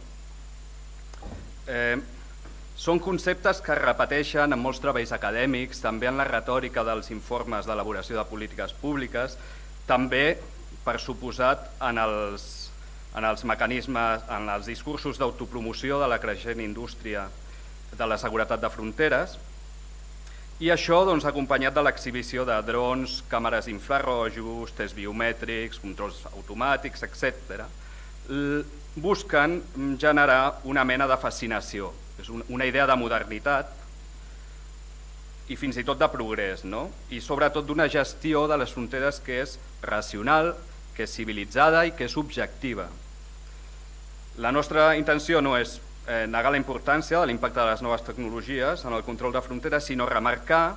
Són conceptes que es repeteixen en molts treballs acadèmics, també en la retòrica dels informes d'elaboració de polítiques públiques, també, per suposat, en els mecanismes, en els discursos d'autopromoció de la creixent indústria de la seguretat de fronteres, i això doncs, acompanyat de l'exhibició de drons, càmeres infrarrojos, tests biomètrics, controls automàtics, etc., busquen generar una mena de fascinació, és una idea de modernitat i fins i tot de progrés, no? I sobretot d'una gestió de les fronteres que és racional, que és civilitzada i que és objectiva. La nostra intenció no és negar la importància de l'impacte de les noves tecnologies en el control de fronteres, sinó remarcar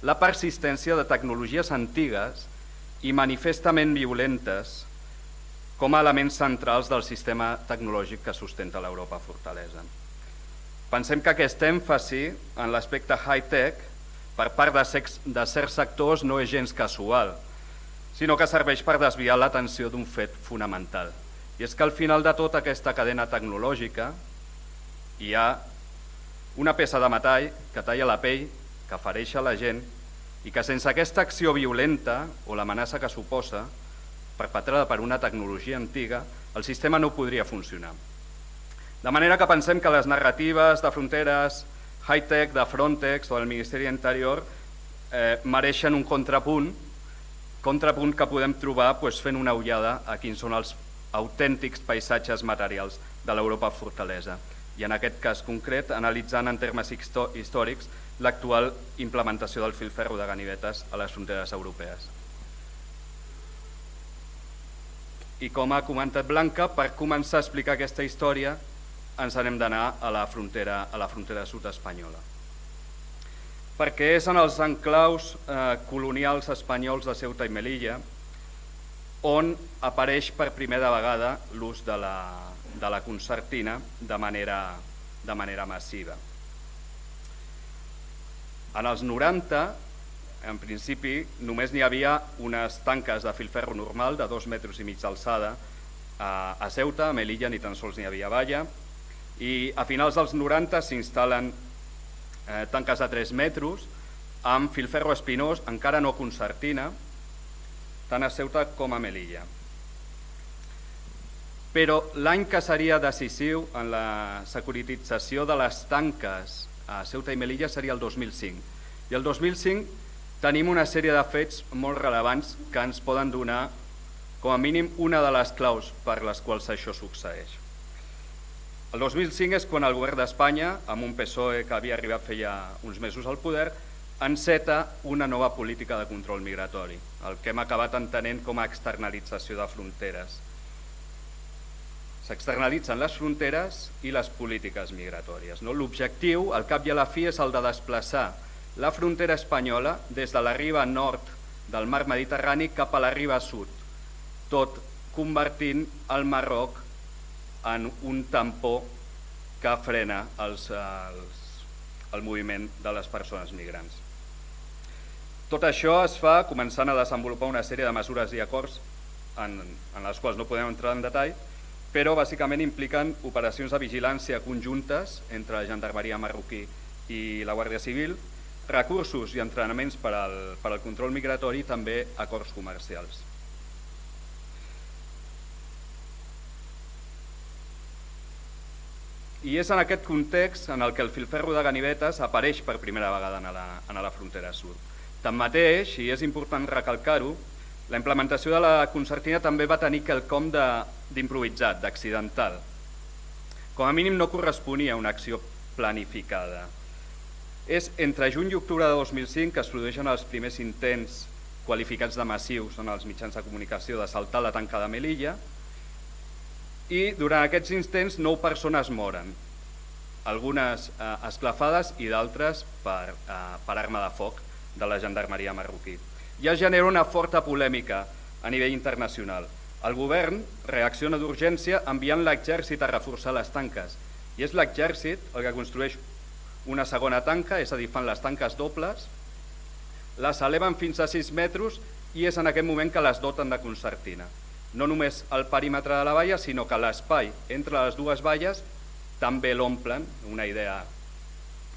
la persistència de tecnologies antigues i manifestament violentes com a elements centrals del sistema tecnològic que sustenta l'Europa fortalesa. Pensem que aquest èmfasi en l'aspecte high-tech per part de certs sectors no és gens casual, sinó que serveix per desviar l'atenció d'un fet fonamental. I és que al final de tota aquesta cadena tecnològica hi ha una peça de metall que talla la pell, que fereix a la gent i que sense aquesta acció violenta o l'amenaça que suposa, perpetrada per una tecnologia antiga, el sistema no podria funcionar. De manera que pensem que les narratives de fronteres high-tech, de Frontex o del Ministeri d'Interior mereixen un contrapunt que podem trobar fent una ullada a quins són els autèntics paisatges materials de l'Europa fortalesa. i en aquest cas concret analitzant en termes històrics l'actual implementació del filferro de ganivetes a les fronteres europees. I com ha comentat Blanca, per començar a explicar aquesta història ens n'hem d'anar a la frontera sud espanyola. Perquè és en els enclaus colonials espanyols de Ceuta i Melilla on apareix per primera vegada l'ús de la concertina de manera massiva. En els 90, en principi, només n'hi havia unes tanques de filferro normal de 2,5 metres d'alçada a Ceuta, a Melilla ni tan sols n'hi havia valla, i a finals dels 90 s'instal·len tanques de 3 metres amb filferro espinós, encara no concertina, tant a Ceuta com a Melilla. Però l'any que seria decisiu en la securitització de les tanques a Ceuta i Melilla seria el 2005. I el 2005 tenim una sèrie de fets molt rellevants que ens poden donar com a mínim una de les claus per les quals això succeeix. El 2005 és quan el govern d'Espanya, amb un PSOE que havia arribat feia uns mesos al poder, enceta una nova política de control migratori, el que hem acabat entenent com a externalització de fronteres. S'externalitzen les fronteres i les polítiques migratòries. L'objectiu, al cap i a la fi, és el de desplaçar la frontera espanyola des de la riba nord del mar Mediterrani cap a la riba sud, tot convertint el Marroc en un tampó que frena el moviment de les persones migrants. Tot això es fa començant a desenvolupar una sèrie de mesures i acords en les quals no podem entrar en detall, però bàsicament impliquen operacions de vigilància conjuntes entre la gendarmeria marroquí i la Guàrdia Civil, recursos i entrenaments per al control migratori i també acords comercials. I és en aquest context en el que el filferro de ganivetes apareix per primera vegada a la frontera sud. Tanmateix, i és important recalcar-ho, la implementació de la concertina també va tenir quelcom d'improvisat, d'accidental. Com a mínim no corresponia a una acció planificada. És entre juny i octubre de 2005 que es produeixen els primers intents qualificats de massius en els mitjans de comunicació de saltar la tanca de Melilla, i durant aquests intents 9 persones moren, algunes esclafades i d'altres per arma de foc de la gendarmeria marroquí. Ja genera una forta polèmica a nivell internacional. El govern reacciona d'urgència enviant l'exèrcit a reforçar les tanques, i és l'exèrcit el que construeix una segona tanca, és a dir, fan les tanques dobles, les eleven fins a 6 metres i és en aquest moment que les doten de concertina. No només el perímetre de la valla, sinó que l'espai entre les dues valles també l'omplen, una idea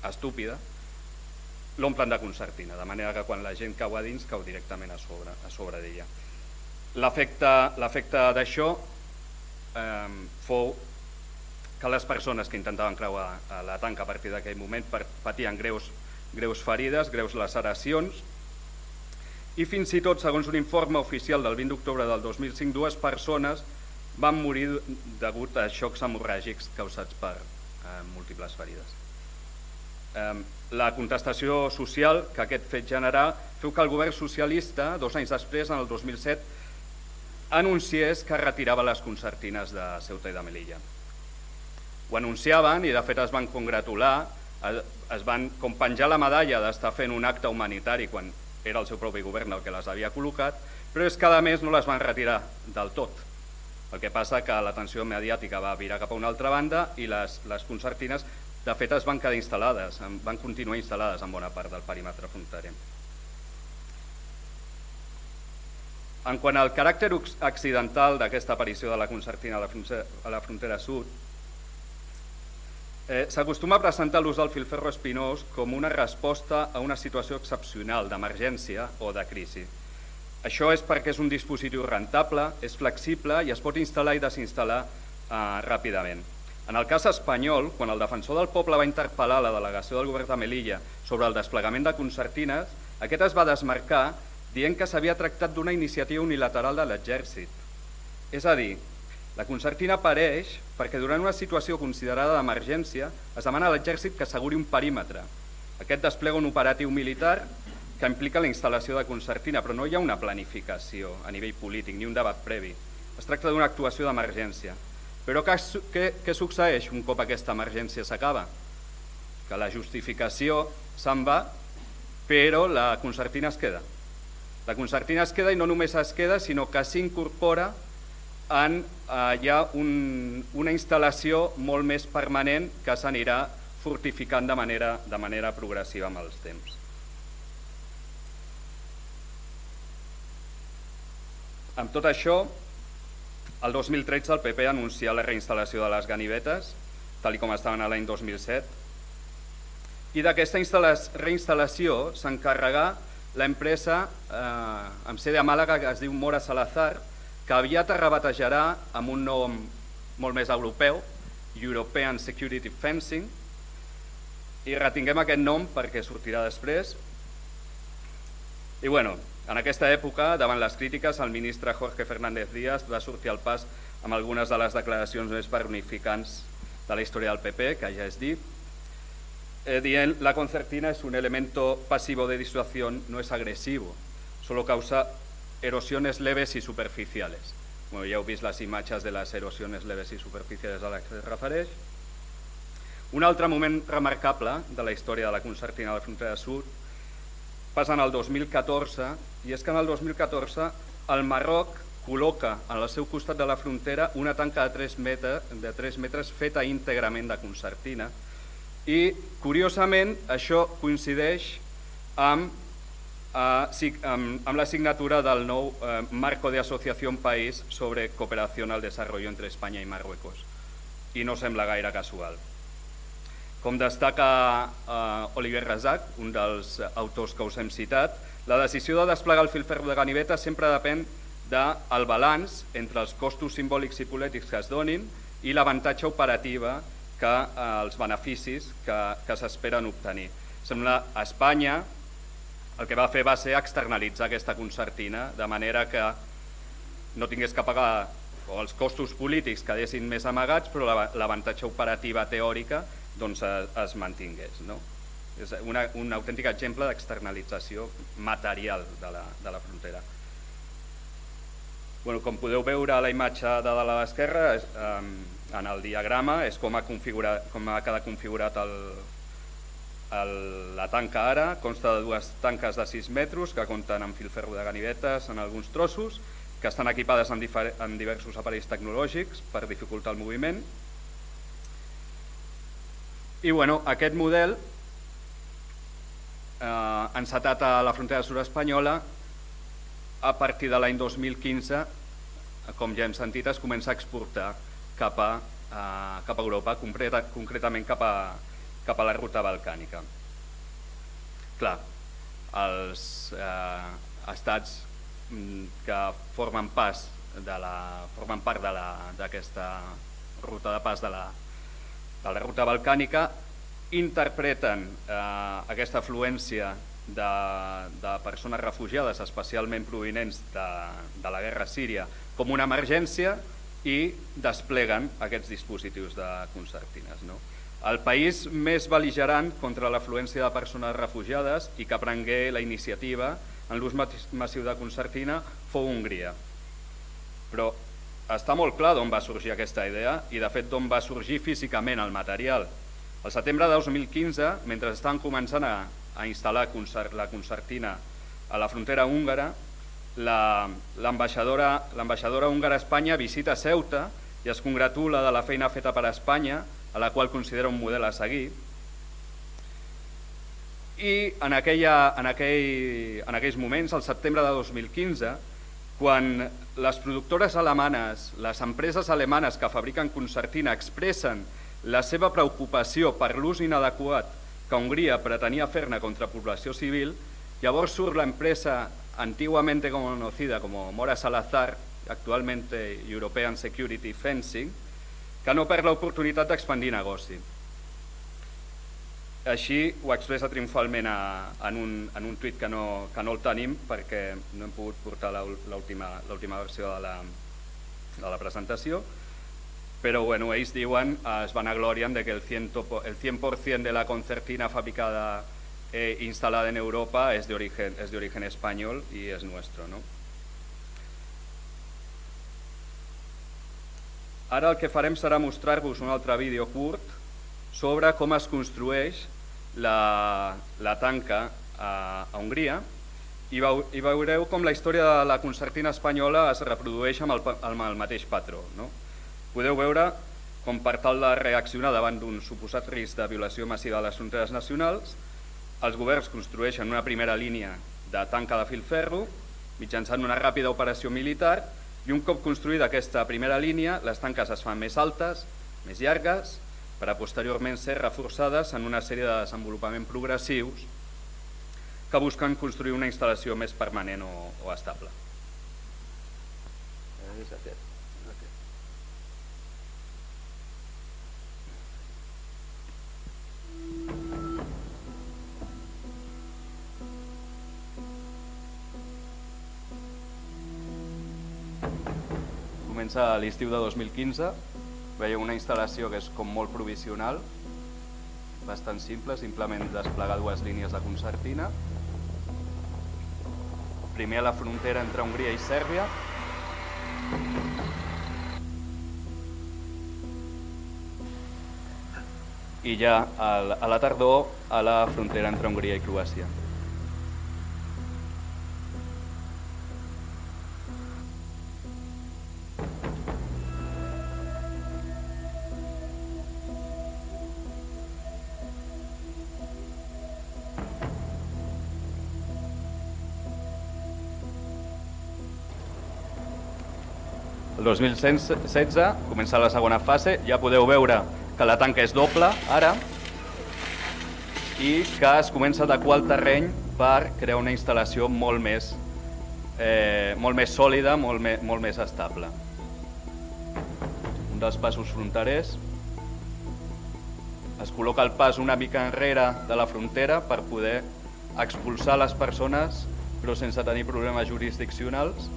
estúpida, l'omplen de concertina, de manera que quan la gent cau a dins cau directament a sobre d'ella. L'efecte d'això fou que les persones que intentaven creuar la tanca a partir d'aquell moment patien greus ferides, greus laceracions, i fins i tot, segons un informe oficial del 20 d'octubre del 2005, 2 persones van morir degut a xocs hemorràgics causats per múltiples ferides. La contestació social que aquest fet generà feu que el govern socialista, 2 anys després, en el 2007, anunciés que retirava les concertines de Ceuta i de Melilla. Ho anunciaven i de fet es van congratular, es van com penjar la medalla d'estar fent un acte humanitari quan era el seu propi govern el que les havia col·locat, però és que a més no les van retirar del tot. El que passa que l'atenció mediàtica va virar cap a una altra banda i les concertines de fet es van quedar instal·lades, van continuar instal·lades en bona part del perímetre fronterer. En quant al caràcter accidental d'aquesta aparició de la concertina a la frontera sud, s'acostuma a presentar l'ús del filferro espinós com una resposta a una situació excepcional d'emergència o de crisi. Això és perquè és un dispositiu rentable, és flexible i es pot instal·lar i desinstal·lar ràpidament. En el cas espanyol, quan el defensor del poble va interpel·lar la delegació del govern de Melilla sobre el desplegament de concertines, aquest es va desmarcar dient que s'havia tractat d'una iniciativa unilateral de l'exèrcit. És a dir, La concertina apareix perquè durant una situació considerada d'emergència es demana a l'exèrcit que asseguri un perímetre. Aquest desplega un operatiu militar que implica la instal·lació de concertina, però no hi ha una planificació a nivell polític ni un debat previ. Es tracta d'una actuació d'emergència. Però què succeeix un cop aquesta emergència s'acaba? Que la justificació se'n va, però la concertina es queda. La concertina es queda i no només es queda, sinó que s'incorpora en ja una instal·lació molt més permanent que s'anirà fortificant de manera progressiva amb els temps. Amb tot això, el 2013 el PP anuncia la reinstal·lació de les ganivetes, tal com estaven l'any 2007, i d'aquesta reinstal·lació s'encarregà l'empresa amb sede a Màlaga que es diu Mora Salazar, que aviat es rebatejarà amb un nom molt més europeu, European Security Fencing, i retinguem aquest nom perquè sortirà després. I bueno, en aquesta època, davant les crítiques, el ministre Jorge Fernández Díaz va sortir al pas amb algunes de les declaracions més pernificants de la història del PP, que ja és dit, dient la concertina es un elemento pasivo de disuasión, no es agresivo, solo causa erosiones leves y superficiales. Bueno, ja heu vist les imatges de les erosiones leves i superficiales a les que es refereix. Un altre moment remarcable de la història de la concertina de la frontera sud passa en el 2014, i és que en el 2014 el Marroc col·loca al seu costat de la frontera una tanca de 3 metres feta íntegrament de concertina, i curiosament això coincideix amb la signatura del nou Marco de Asociación País sobre cooperación al desarrollo entre Espanya i Marruecos, i no sembla gaire casual. Com destaca Oliver Rezac, un dels autors que us hem citat, la decisió de desplegar el filferro de ganivetes sempre depèn del balanç entre els costos simbòlics i polítics que es donin i l'avantatge operativa que els beneficis que s'esperen obtenir. Sembla que Espanya el que va fer va ser externalitzar aquesta concertina de manera que no tingués que pagar o els costos polítics quedessin més amagats, però l'avantatge operativa teòrica es mantingués. És un autèntic exemple d'externalització material de la frontera. Com podeu veure a la imatge de dalt a l'esquerra, en el diagrama, és com ha quedat configurat la tanca ara. Consta de dues tanques de 6 metres que compten amb filferro de ganivetes en alguns trossos, que estan equipades amb diversos aparells tecnològics per dificultar el moviment. I aquest model, encetat a la frontera sud espanyola, a partir de l'any 2015, com ja hem sentit, es comença a exportar cap a Europa, concretament cap a la ruta balcànica. Clar, els estats que formen part d'aquesta ruta de pas de la ruta balcànica interpreten aquesta afluència de persones refugiades, especialment provinents de la guerra síria, com una emergència i despleguen aquests dispositius de concertines. El país més bel·ligerant contra l'afluència de persones refugiades i que prengué la iniciativa en l'ús massiu de concertina fou Hongria. Però està molt clar d'on va sorgir aquesta idea i de fet d'on va sorgir físicament el material. Al setembre de 2015, mentre estaven començant a instal·lar la concertina a la frontera húngara, l'ambaixadora húngara a Espanya visita Ceuta i es congratula de la feina feta per Espanya, a la qual considera un model a seguir. I en aquells moments, al setembre de 2015, quan les productores alemanes, les empreses alemanes que fabriquen concertina expressen la seva preocupació per l'ús inadequat que Hongria pretenia fer-ne contra població civil, llavors surt l'empresa antiguamente conocida como Mora Salazar, actualmente European Security Fencing, que no perd l'oportunitat d'expandir negoci. Així ho expressa triomfalment en un tuit que no el tenim perquè no hem pogut portar l'última versió de la presentació, Pero bueno, ells diuen, es vanaglorian de que el 100% de la concertina fabricada instalada en Europa es de origen español y es nuestro, ¿no? Ara el que farem serà mostrar-vos un altre vídeo curt sobre com es construeix la tanca a Hongria i veureu com la història de la concertina espanyola es reprodueix amb el mateix patró, no? Podeu veure com per tal de reaccionar davant d'un suposat risc de violació massiva de les fronteres nacionals, els governs construeixen una primera línia de tanca de filferro mitjançant una ràpida operació militar i un cop construïda aquesta primera línia, les tanques es fan més altes, més llargues, per a posteriorment ser reforçades en una sèrie de desenvolupaments progressius que busquen construir una instal·lació més permanent o estable. Comença a l'estiu de 2015, veieu una instal·lació que és com molt provisional, bastant simple, simplement desplegar dues línies de concertina. Primer a la frontera entre Hongria i Sèrbia, i ja a la tardor a la frontera entre Hongria i Croàcia. El 2016 comença la segona fase, ja podeu veure que la tanca és doble ara i que es comença a adequar el terreny per crear una instal·lació molt més sòlida, molt més estable. Un dels passos fronterers. Es col·loca el pas una mica enrere de la frontera per poder expulsar les persones però sense tenir problemes jurisdiccionals.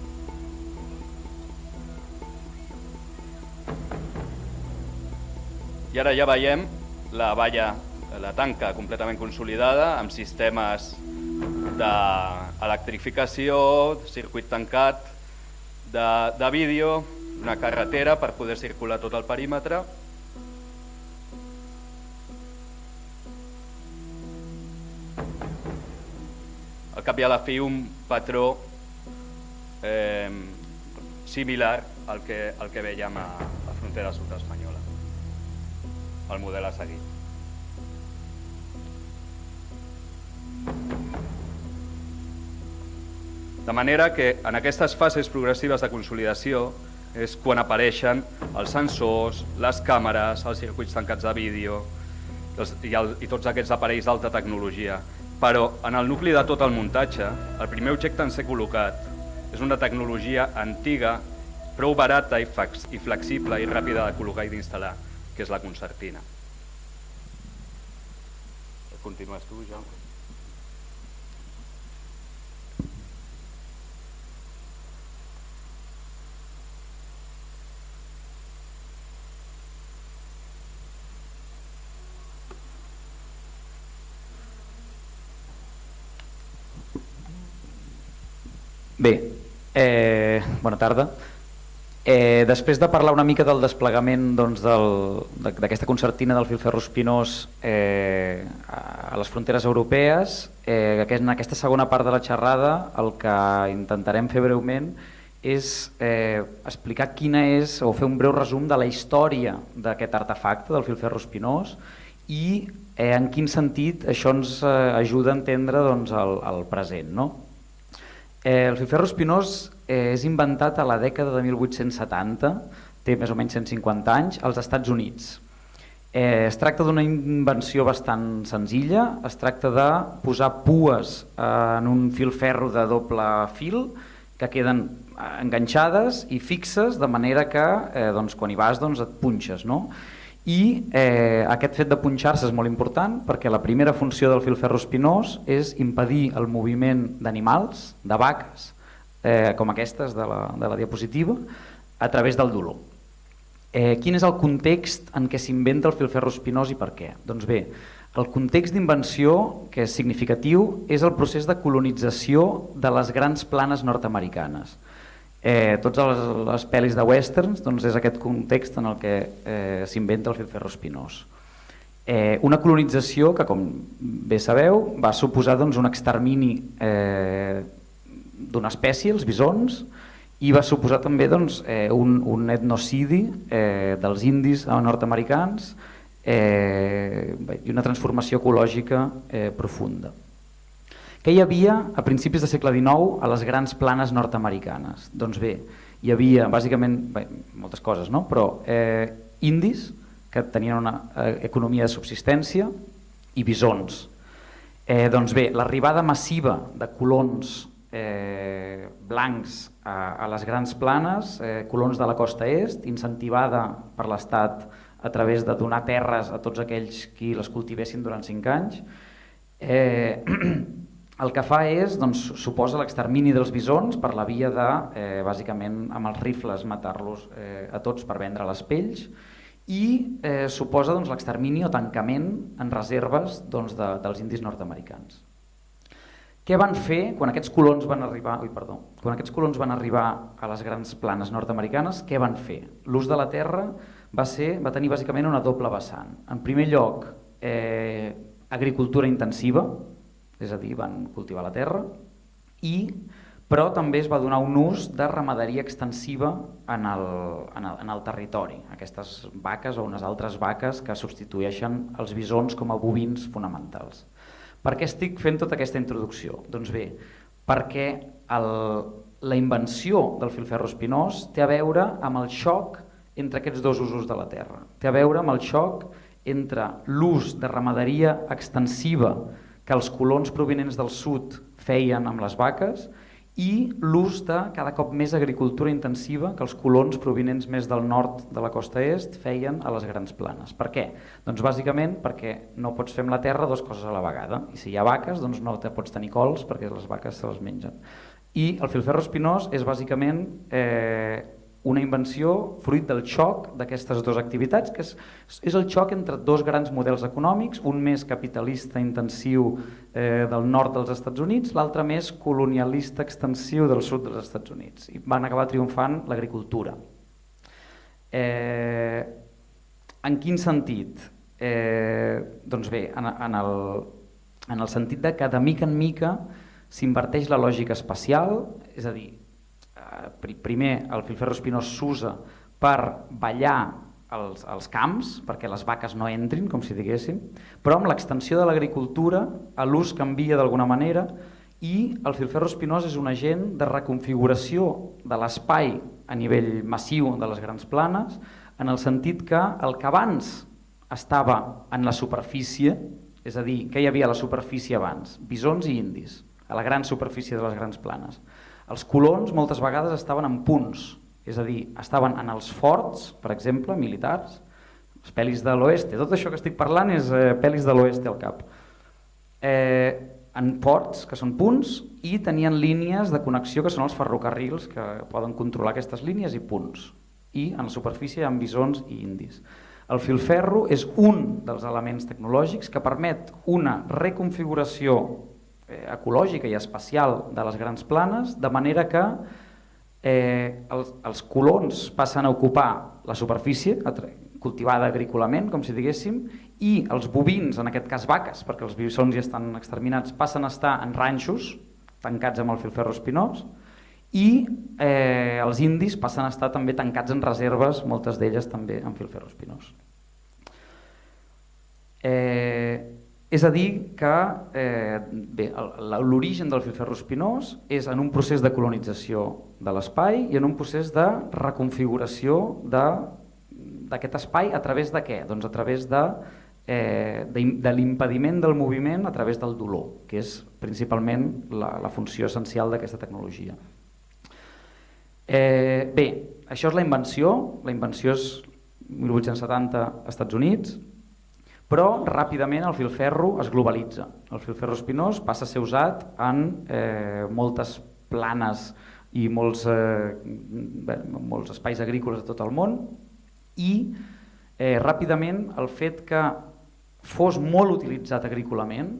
I ara ja veiem la valla, la tanca completament consolidada amb sistemes d'electrificació, circuit tancat, de vídeo, una carretera per poder circular tot el perímetre. Al cap i a la fi un patró similar al que veiem a la frontera sud espanyola, el model a seguir. De manera que en aquestes fases progressives de consolidació és quan apareixen els sensors, les càmeres, els circuits tancats de vídeo i tots aquests aparells d'alta tecnologia. Però en el nucli de tot el muntatge, el primer objecte en ser col·locat és una tecnologia antiga, prou barata i flexible i ràpida de col·locar i d'instal·lar, que és la concertina. Continues tu, Jaume. Bé, bona tarda. Després de parlar una mica del desplegament d'aquesta concertina del filferro espinós a les fronteres europees, en aquesta segona part de la xerrada el que intentarem fer breument és explicar quina és, o fer un breu resum de la història d'aquest artefacte del filferro espinós i en quin sentit això ens ajuda a entendre el present, no? El filferro espinós és inventat a la dècada de 1870, té més o menys 150 anys, als Estats Units. Es tracta d'una invenció bastant senzilla, es tracta de posar pues en un filferro de doble fil que queden enganxades i fixes de manera que quan hi vas et punxes, no? I aquest fet de punxar-se és molt important perquè la primera funció del filferro espinós és impedir el moviment d'animals, de vaques, com aquestes de la diapositiva, a través del dolor. Quin és el context en què s'inventa el filferro espinós i per què? Doncs bé, el context d'invenció, que és significatiu, és el procés de colonització de les grans planes nord-americanes. Tots les pel·lis de westerns, doncs és aquest context en el que s'inventa el filferro espinós. Una colonització que, com bé sabeu, va suposar doncs, un extermini d'una espècie, els bisons, i va suposar també doncs, un etnocidi dels indis nord-americans i una transformació ecològica profunda. Què hi havia a principis del segle XIX a les grans planes nord-americanes? Doncs bé, hi havia bàsicament moltes coses, no? Però indis que tenien una economia de subsistència i bisons. Doncs bé, l'arribada massiva de colons blancs a les grans planes, colons de la costa est, incentivada per l'Estat a través de donar terres a tots aquells qui les cultivessin durant 5 anys, el que fa és, doncs, suposa l'extermini dels bisons per la via de, bàsicament, amb els rifles matar-los a tots per vendre les pells, i suposa doncs, l'extermini o tancament en reserves doncs, dels indis nord-americans. Què van fer quan aquests colons van arribar, a les grans planes nord-americanes? Què van fer? L'ús de la terra va tenir bàsicament una doble vessant. En primer lloc, agricultura intensiva, és a dir, van cultivar la terra, però també es va donar un ús de ramaderia extensiva en el territori, aquestes vaques o unes altres vaques que substitueixen els bisons com a bovins fonamentals. Per què estic fent tota aquesta introducció? Doncs bé, perquè la invenció del filferro espinós té a veure amb el xoc entre aquests dos usos de la terra. Té a veure amb el xoc entre l'ús de ramaderia extensiva que els colons provinents del sud feien amb les vaques i l'ús de cada cop més agricultura intensiva que els colons provinents més del nord de la costa est feien a les grans planes. Per què? Doncs bàsicament perquè no pots fer amb la terra dues coses a la vegada. I si hi ha vaques, doncs no te pots tenir cols perquè les vaques se les mengen. I el filferro espinós és bàsicament una invenció fruit del xoc d'aquestes dues activitats, que és el xoc entre dos grans models econòmics, un més capitalista intensiu del nord dels Estats Units, l'altre més colonialista extensiu del sud dels Estats Units. I van acabar triomfant l'agricultura. En quin sentit? Doncs bé, en el sentit que de mica en mica s'inverteix la lògica espacial, és a dir, primer el filferro espinós s'usa per ballar els camps, perquè les vaques no entrin, com si diguéssim, però amb l'extensió de l'agricultura l'ús canvia d'alguna manera i el filferro espinós és un agent de reconfiguració de l'espai a nivell massiu de les grans planes, en el sentit que el que abans estava en la superfície, és a dir, què hi havia a la superfície abans? Bisons i indis, a la gran superfície de les grans planes. Els colons moltes vegades estaven en punts, és a dir, estaven en els forts, per exemple, militars, les pel·lis de l'oeste, tot això que estic parlant és pel·lis de l'oeste al cap, en forts, que són punts, i tenien línies de connexió que són els ferrocarrils que poden controlar aquestes línies i punts, i en la superfície hi ha bisons i indis. El filferro és un dels elements tecnològics que permet una reconfiguració ecològica i espacial de les grans planes, de manera que els colons passen a ocupar la superfície cultivada agrícolament, com si diguéssim, i els bovins, en aquest cas vaques, perquè els bisons ja estan exterminats, passen a estar en ranxos tancats amb el filferro espinós, i els indis passen a estar també tancats en reserves, moltes d'elles també amb filferro espinós. És a dir que l'origen del filferro espinós és en un procés de colonització de l'espai i en un procés de reconfiguració d'aquest espai a través de què? Doncs a través de l'impediment del moviment a través del dolor, que és principalment la funció essencial d'aquesta tecnologia. Bé, això és la invenció és 1870 als Estats Units, però ràpidament el filferro es globalitza. El filferro espinós passa a ser usat en moltes planes i molts espais agrícoles de tot el món i ràpidament el fet que fos molt utilitzat agrícolament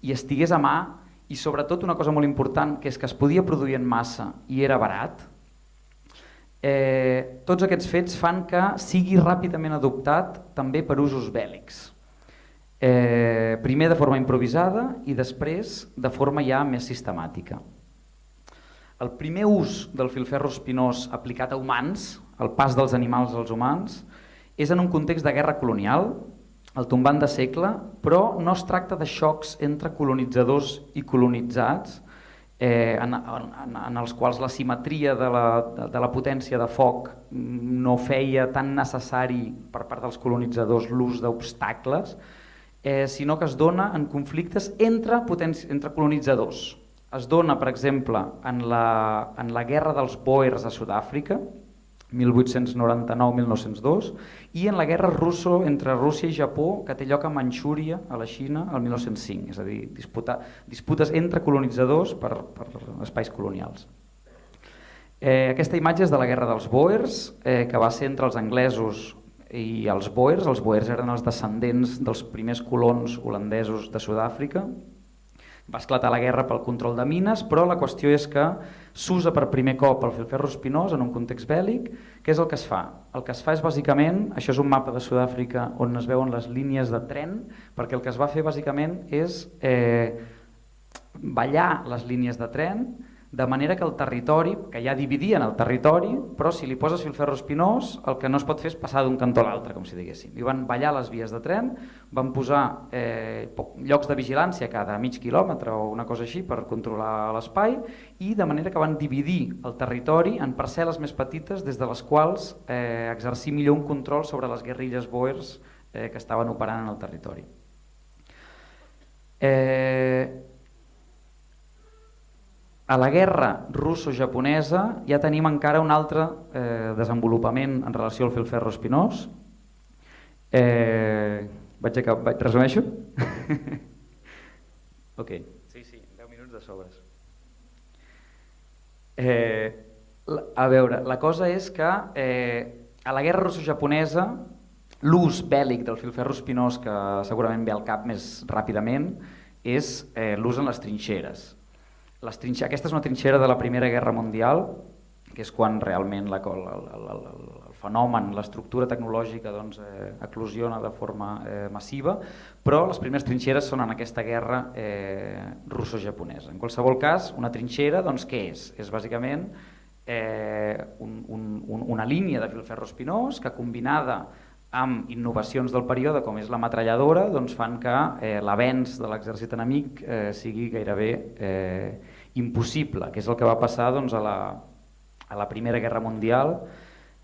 i estigués a mà, i sobretot una cosa molt important, que és que es podia produir en massa i era barat, tots aquests fets fan que sigui ràpidament adoptat també per usos bèl·lics. Primer de forma improvisada i després de forma ja més sistemàtica. El primer ús del filferro espinós aplicat a humans, el pas dels animals als humans, és en un context de guerra colonial, el tombant de segle, però no es tracta de xocs entre colonitzadors i colonitzats, en els quals la simetria de la potència de foc no feia tan necessari per part dels colonitzadors l'ús d'obstacles, sinó que es dona en conflictes entre colonitzadors. Es dona, per exemple, en la guerra dels Boers a Sud-àfrica, 1899-1902, i en la guerra entre Rússia i Japó, que té lloc a Manxúria, a la Xina, el 1905, és a dir, disputes entre colonitzadors per espais colonials. Aquesta imatge és de la guerra dels Boers, que va ser entre els anglesos i els Boers. Els Boers eren els descendents dels primers colons holandesos de Sud-àfrica. Va esclatar la guerra pel control de mines, però la qüestió és que s'usa per primer cop el filferro espinós en un context bèl·lic. Què és el que es fa? El que es fa és bàsicament, això és un mapa de Sud-àfrica on es veuen les línies de tren, perquè el que es va fer bàsicament és ballar les línies de tren, de manera que el territori, que ja dividien el territori, però si li poses filferro espinós el que no es pot fer és passar d'un cantó a l'altre, com si diguéssim. I van ballar les vies de tren, van posar llocs de vigilància cada mig quilòmetre o una cosa així per controlar l'espai, i de manera que van dividir el territori en parcel·les més petites des de les quals exercir millor un control sobre les guerrilles boers que estaven operant en el territori. A la guerra russo-japonesa ja tenim encara un altre desenvolupament en relació al filferro espinós. Resumeixo? Ok. Sí, 10 minuts de sobres. A veure, la cosa és que a la guerra russo-japonesa l'ús bèl·lic del filferro espinós, que segurament ve al cap més ràpidament, és l'ús en les trinxeres. Aquesta és una trinxera de la Primera Guerra Mundial, que és quan realment el fenomen, l'estructura tecnològica eclosiona de forma massiva, però les primeres trinxeres són en aquesta guerra russo-japonesa. En qualsevol cas, una trinxera, què és? És bàsicament una línia de filferro espinós que, combinada amb innovacions del període com és la metralladora, fan que l'avenç de l'exèrcit enemic sigui gairebé impossible, que és el que va passar a la Primera Guerra Mundial,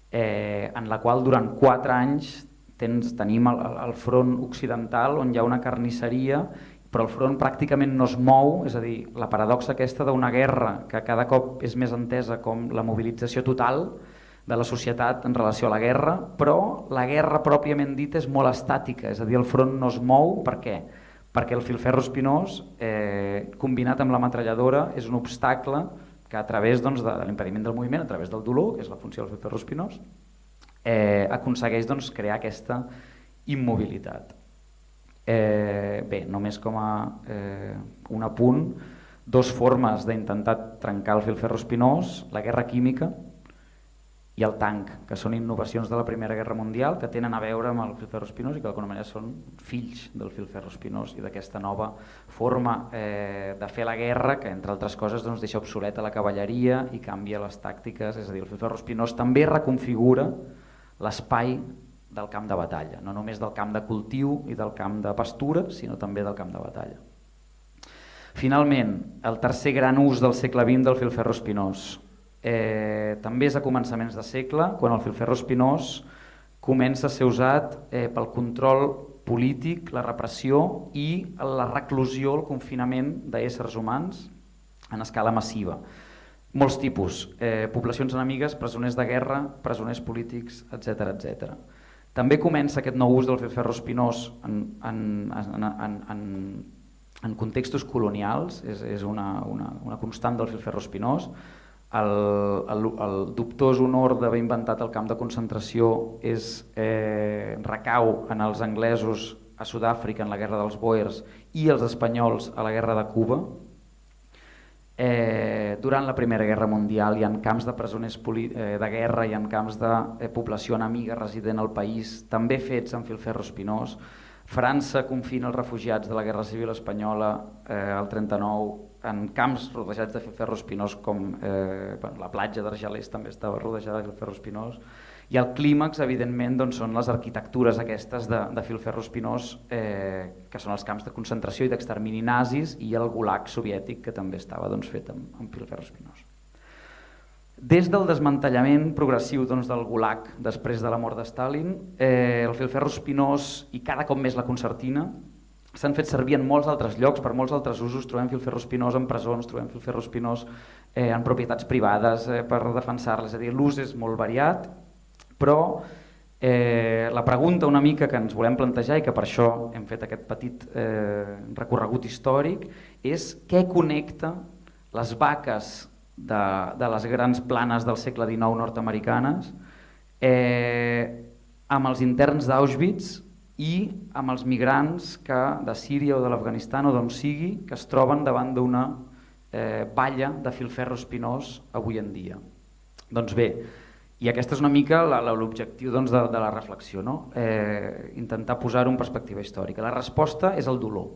en la qual durant 4 anys tenim el front occidental on hi ha una carnisseria, però el front pràcticament no es mou, és a dir, la paradoxa aquesta d'una guerra que cada cop és més entesa com la mobilització total de la societat en relació a la guerra, però la guerra pròpiament dita és molt estàtica, és a dir, el front no es mou. Per què? Perquè el filferro espinós, combinat amb la metralladora, és un obstacle que a través de l'impediment del moviment, a través del dolor, que és la funció del filferro espinós, aconsegueix crear aquesta immobilitat. Bé, només com a un apunt, 2 formes d'intentar trencar el filferro espinós: la guerra química i el tanc, que són innovacions de la Primera Guerra Mundial que tenen a veure amb el filferro espinós i que d'alguna manera són fills del filferro espinós i d'aquesta nova forma de fer la guerra que, entre altres coses, deixa obsoleta la cavalleria i canvia les tàctiques. És a dir, el filferro espinós també reconfigura l'espai del camp de batalla, no només del camp de cultiu i del camp de pastura, sinó també del camp de batalla. Finalment, el tercer gran ús del segle XX del filferro espinós. També és a començaments de segle, quan el filferro espinós comença a ser usat pel control polític, la repressió i la reclusió, el confinament d'éssers humans en escala massiva. Molts tipus: poblacions enemigues, presoners de guerra, presoners polítics, etc. També comença aquest nou ús del filferro espinós en contextos colonials, és una constant del filferro espinós. el dubtós honor d'haver inventat el camp de concentració recau en els anglesos a Sud-àfrica en la guerra dels Bòers i els espanyols a la guerra de Cuba. Durant la Primera Guerra Mundial hi ha camps de presoners de guerra, hi ha camps de població enemiga resident al país, també fets amb filferro espinós. França confina els refugiats de la Guerra Civil Espanyola al 39 en camps rodejats de filferro espinós, com la platja d'Argelers també estava rodejada de filferro espinós. I el clímax, evidentment, són les arquitectures aquestes de filferro espinós, que són els camps de concentració i d'extermini nazis, i el gulag soviètic, que també estava fet amb filferro espinós. Des del desmantellament progressiu del gulag després de la mort de Stalin, el filferro espinós i cada cop més la concertina s'han fet servir en molts altres llocs, per molts altres usos. Trobem filferro espinós en presons, trobem filferro espinós en propietats privades per defensar-les, és a dir, l'ús és molt variat, però la pregunta una mica que ens volem plantejar i que per això hem fet aquest petit recorregut històric és què connecta les vaques de les grans planes del segle XIX nord-americanes amb els interns d'Auschwitz i amb els migrants de Síria o de l'Afganistan o d'on sigui que es troben davant d'una valla de filferro espinós avui en dia. Doncs bé, i aquest és una mica l'objectiu de la reflexió, intentar posar-ho en perspectiva històrica. La resposta és el dolor,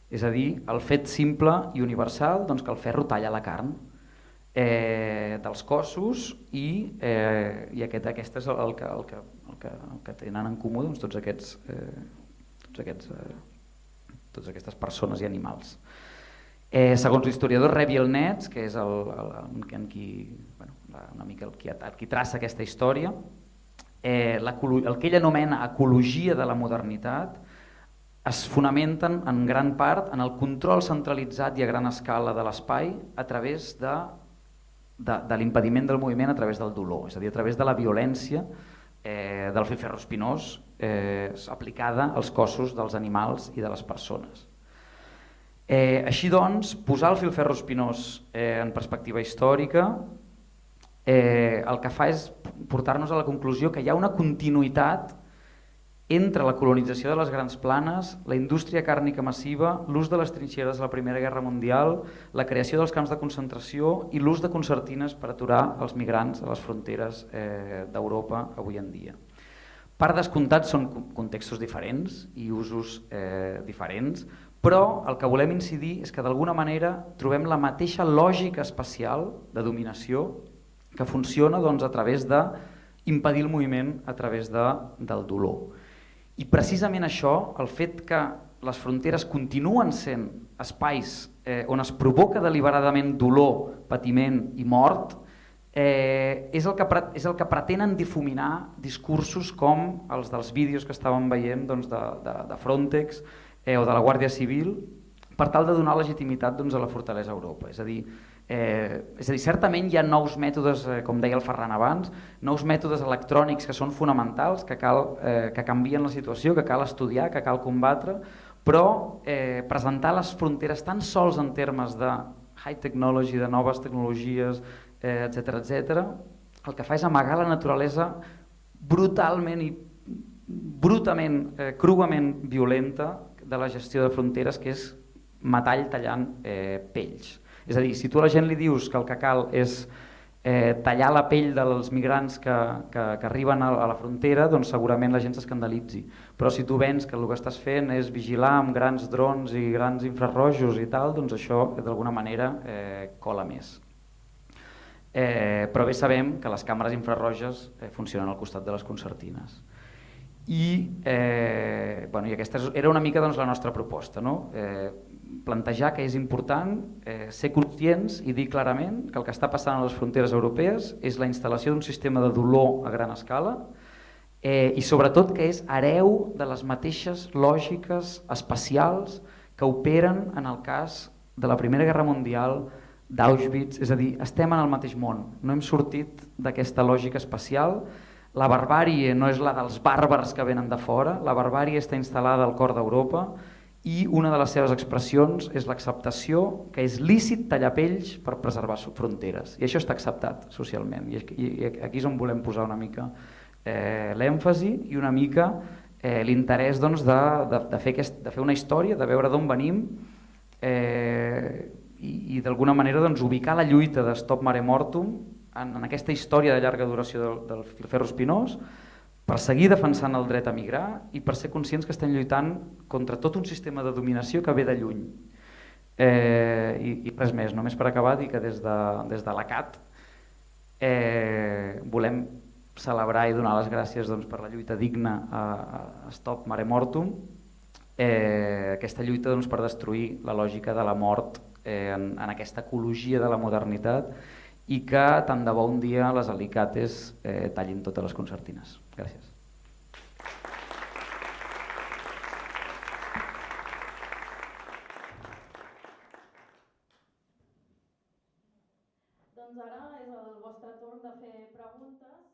és a dir, el fet simple i universal que el ferro talla la carn dels cossos i aquest és el que tenen en comú totes aquestes persones i animals. Segons l'historiador Reviel Netz, que és una mica el qui traça aquesta història, el que ell anomena ecologia de la modernitat es fonamenten en gran part en el control centralitzat i a gran escala de l'espai a través de l'impediment del moviment, a través del dolor, és a dir, a través de la violència del filferro espinós aplicada als cossos dels animals i de les persones. Així doncs, posar el filferro espinós en perspectiva històrica el que fa és portar-nos a la conclusió que hi ha una continuïtat entre la colonització de les grans planes, la indústria càrnica massiva, l'ús de les trinxeres de la Primera Guerra Mundial, la creació dels camps de concentració i l'ús de concertines per aturar els migrants a les fronteres d'Europa avui en dia. Per descomptat són contextos diferents i usos diferents, però el que volem incidir és que d'alguna manera trobem la mateixa lògica espacial de dominació que funciona a través d'impedir el moviment a través del dolor. I precisament això, el fet que les fronteres continuen sent espais on es provoca deliberadament dolor, patiment i mort, és el que pretenen difuminar discursos com els dels vídeos que estàvem veient de Frontex o de la Guàrdia Civil per tal de donar legitimitat a la fortalesa Europa. És a dir, certament hi ha nous mètodes, com deia el Ferran abans, nous mètodes electrònics que són fonamentals, que canvien la situació, que cal estudiar, que cal combatre, però presentar les fronteres tan sols en termes de high technology, de noves tecnologies, etc., el que fa és amagar la naturalesa brutalment i cruament violenta de la gestió de fronteres, que és metall tallant pells. És a dir, si tu a la gent li dius que el que cal és tallar la pell dels migrants que arriben a la frontera, doncs segurament la gent s'escandalitzi. Però si tu vens que el que estàs fent és vigilar amb grans drons i grans infrarrojos i tal, doncs això d'alguna manera cola més. Però bé sabem que les càmeres infrarroges funcionen al costat de les concertines. I aquesta era una mica la nostra proposta, plantejar que és important ser conscients i dir clarament que el que està passant a les fronteres europees és la instal·lació d'un sistema de dolor a gran escala i sobretot que és hereu de les mateixes lògiques espacials que operen en el cas de la Primera Guerra Mundial, d'Auschwitz, és a dir, estem en el mateix món, no hem sortit d'aquesta lògica espacial. La barbàrie no és la dels bàrbars que venen de fora, la barbàrie està instal·lada al cor d'Europa i una de les seves expressions és l'acceptació que és lícit tallar pells per preservar fronteres, i això està acceptat socialment, i aquí és on volem posar una mica l'èmfasi i una mica l'interès de fer una història, de veure d'on venim i d'alguna manera ubicar la lluita de Stop Mare Mortum en aquesta història de llarga duració del filferro espinós, per seguir defensant el dret a migrar i per ser conscients que estem lluitant contra tot un sistema de dominació que ve de lluny. I res més, només per acabar dir que des de l'ACAT volem celebrar i donar les gràcies per la lluita digna a Stop Mare Mortum, aquesta lluita per destruir la lògica de la mort en aquesta ecologia de la modernitat i que tant de bo un dia les alicates tallin totes les concertines. Gràcies. Doncs ara és el vostre torn de fer preguntes.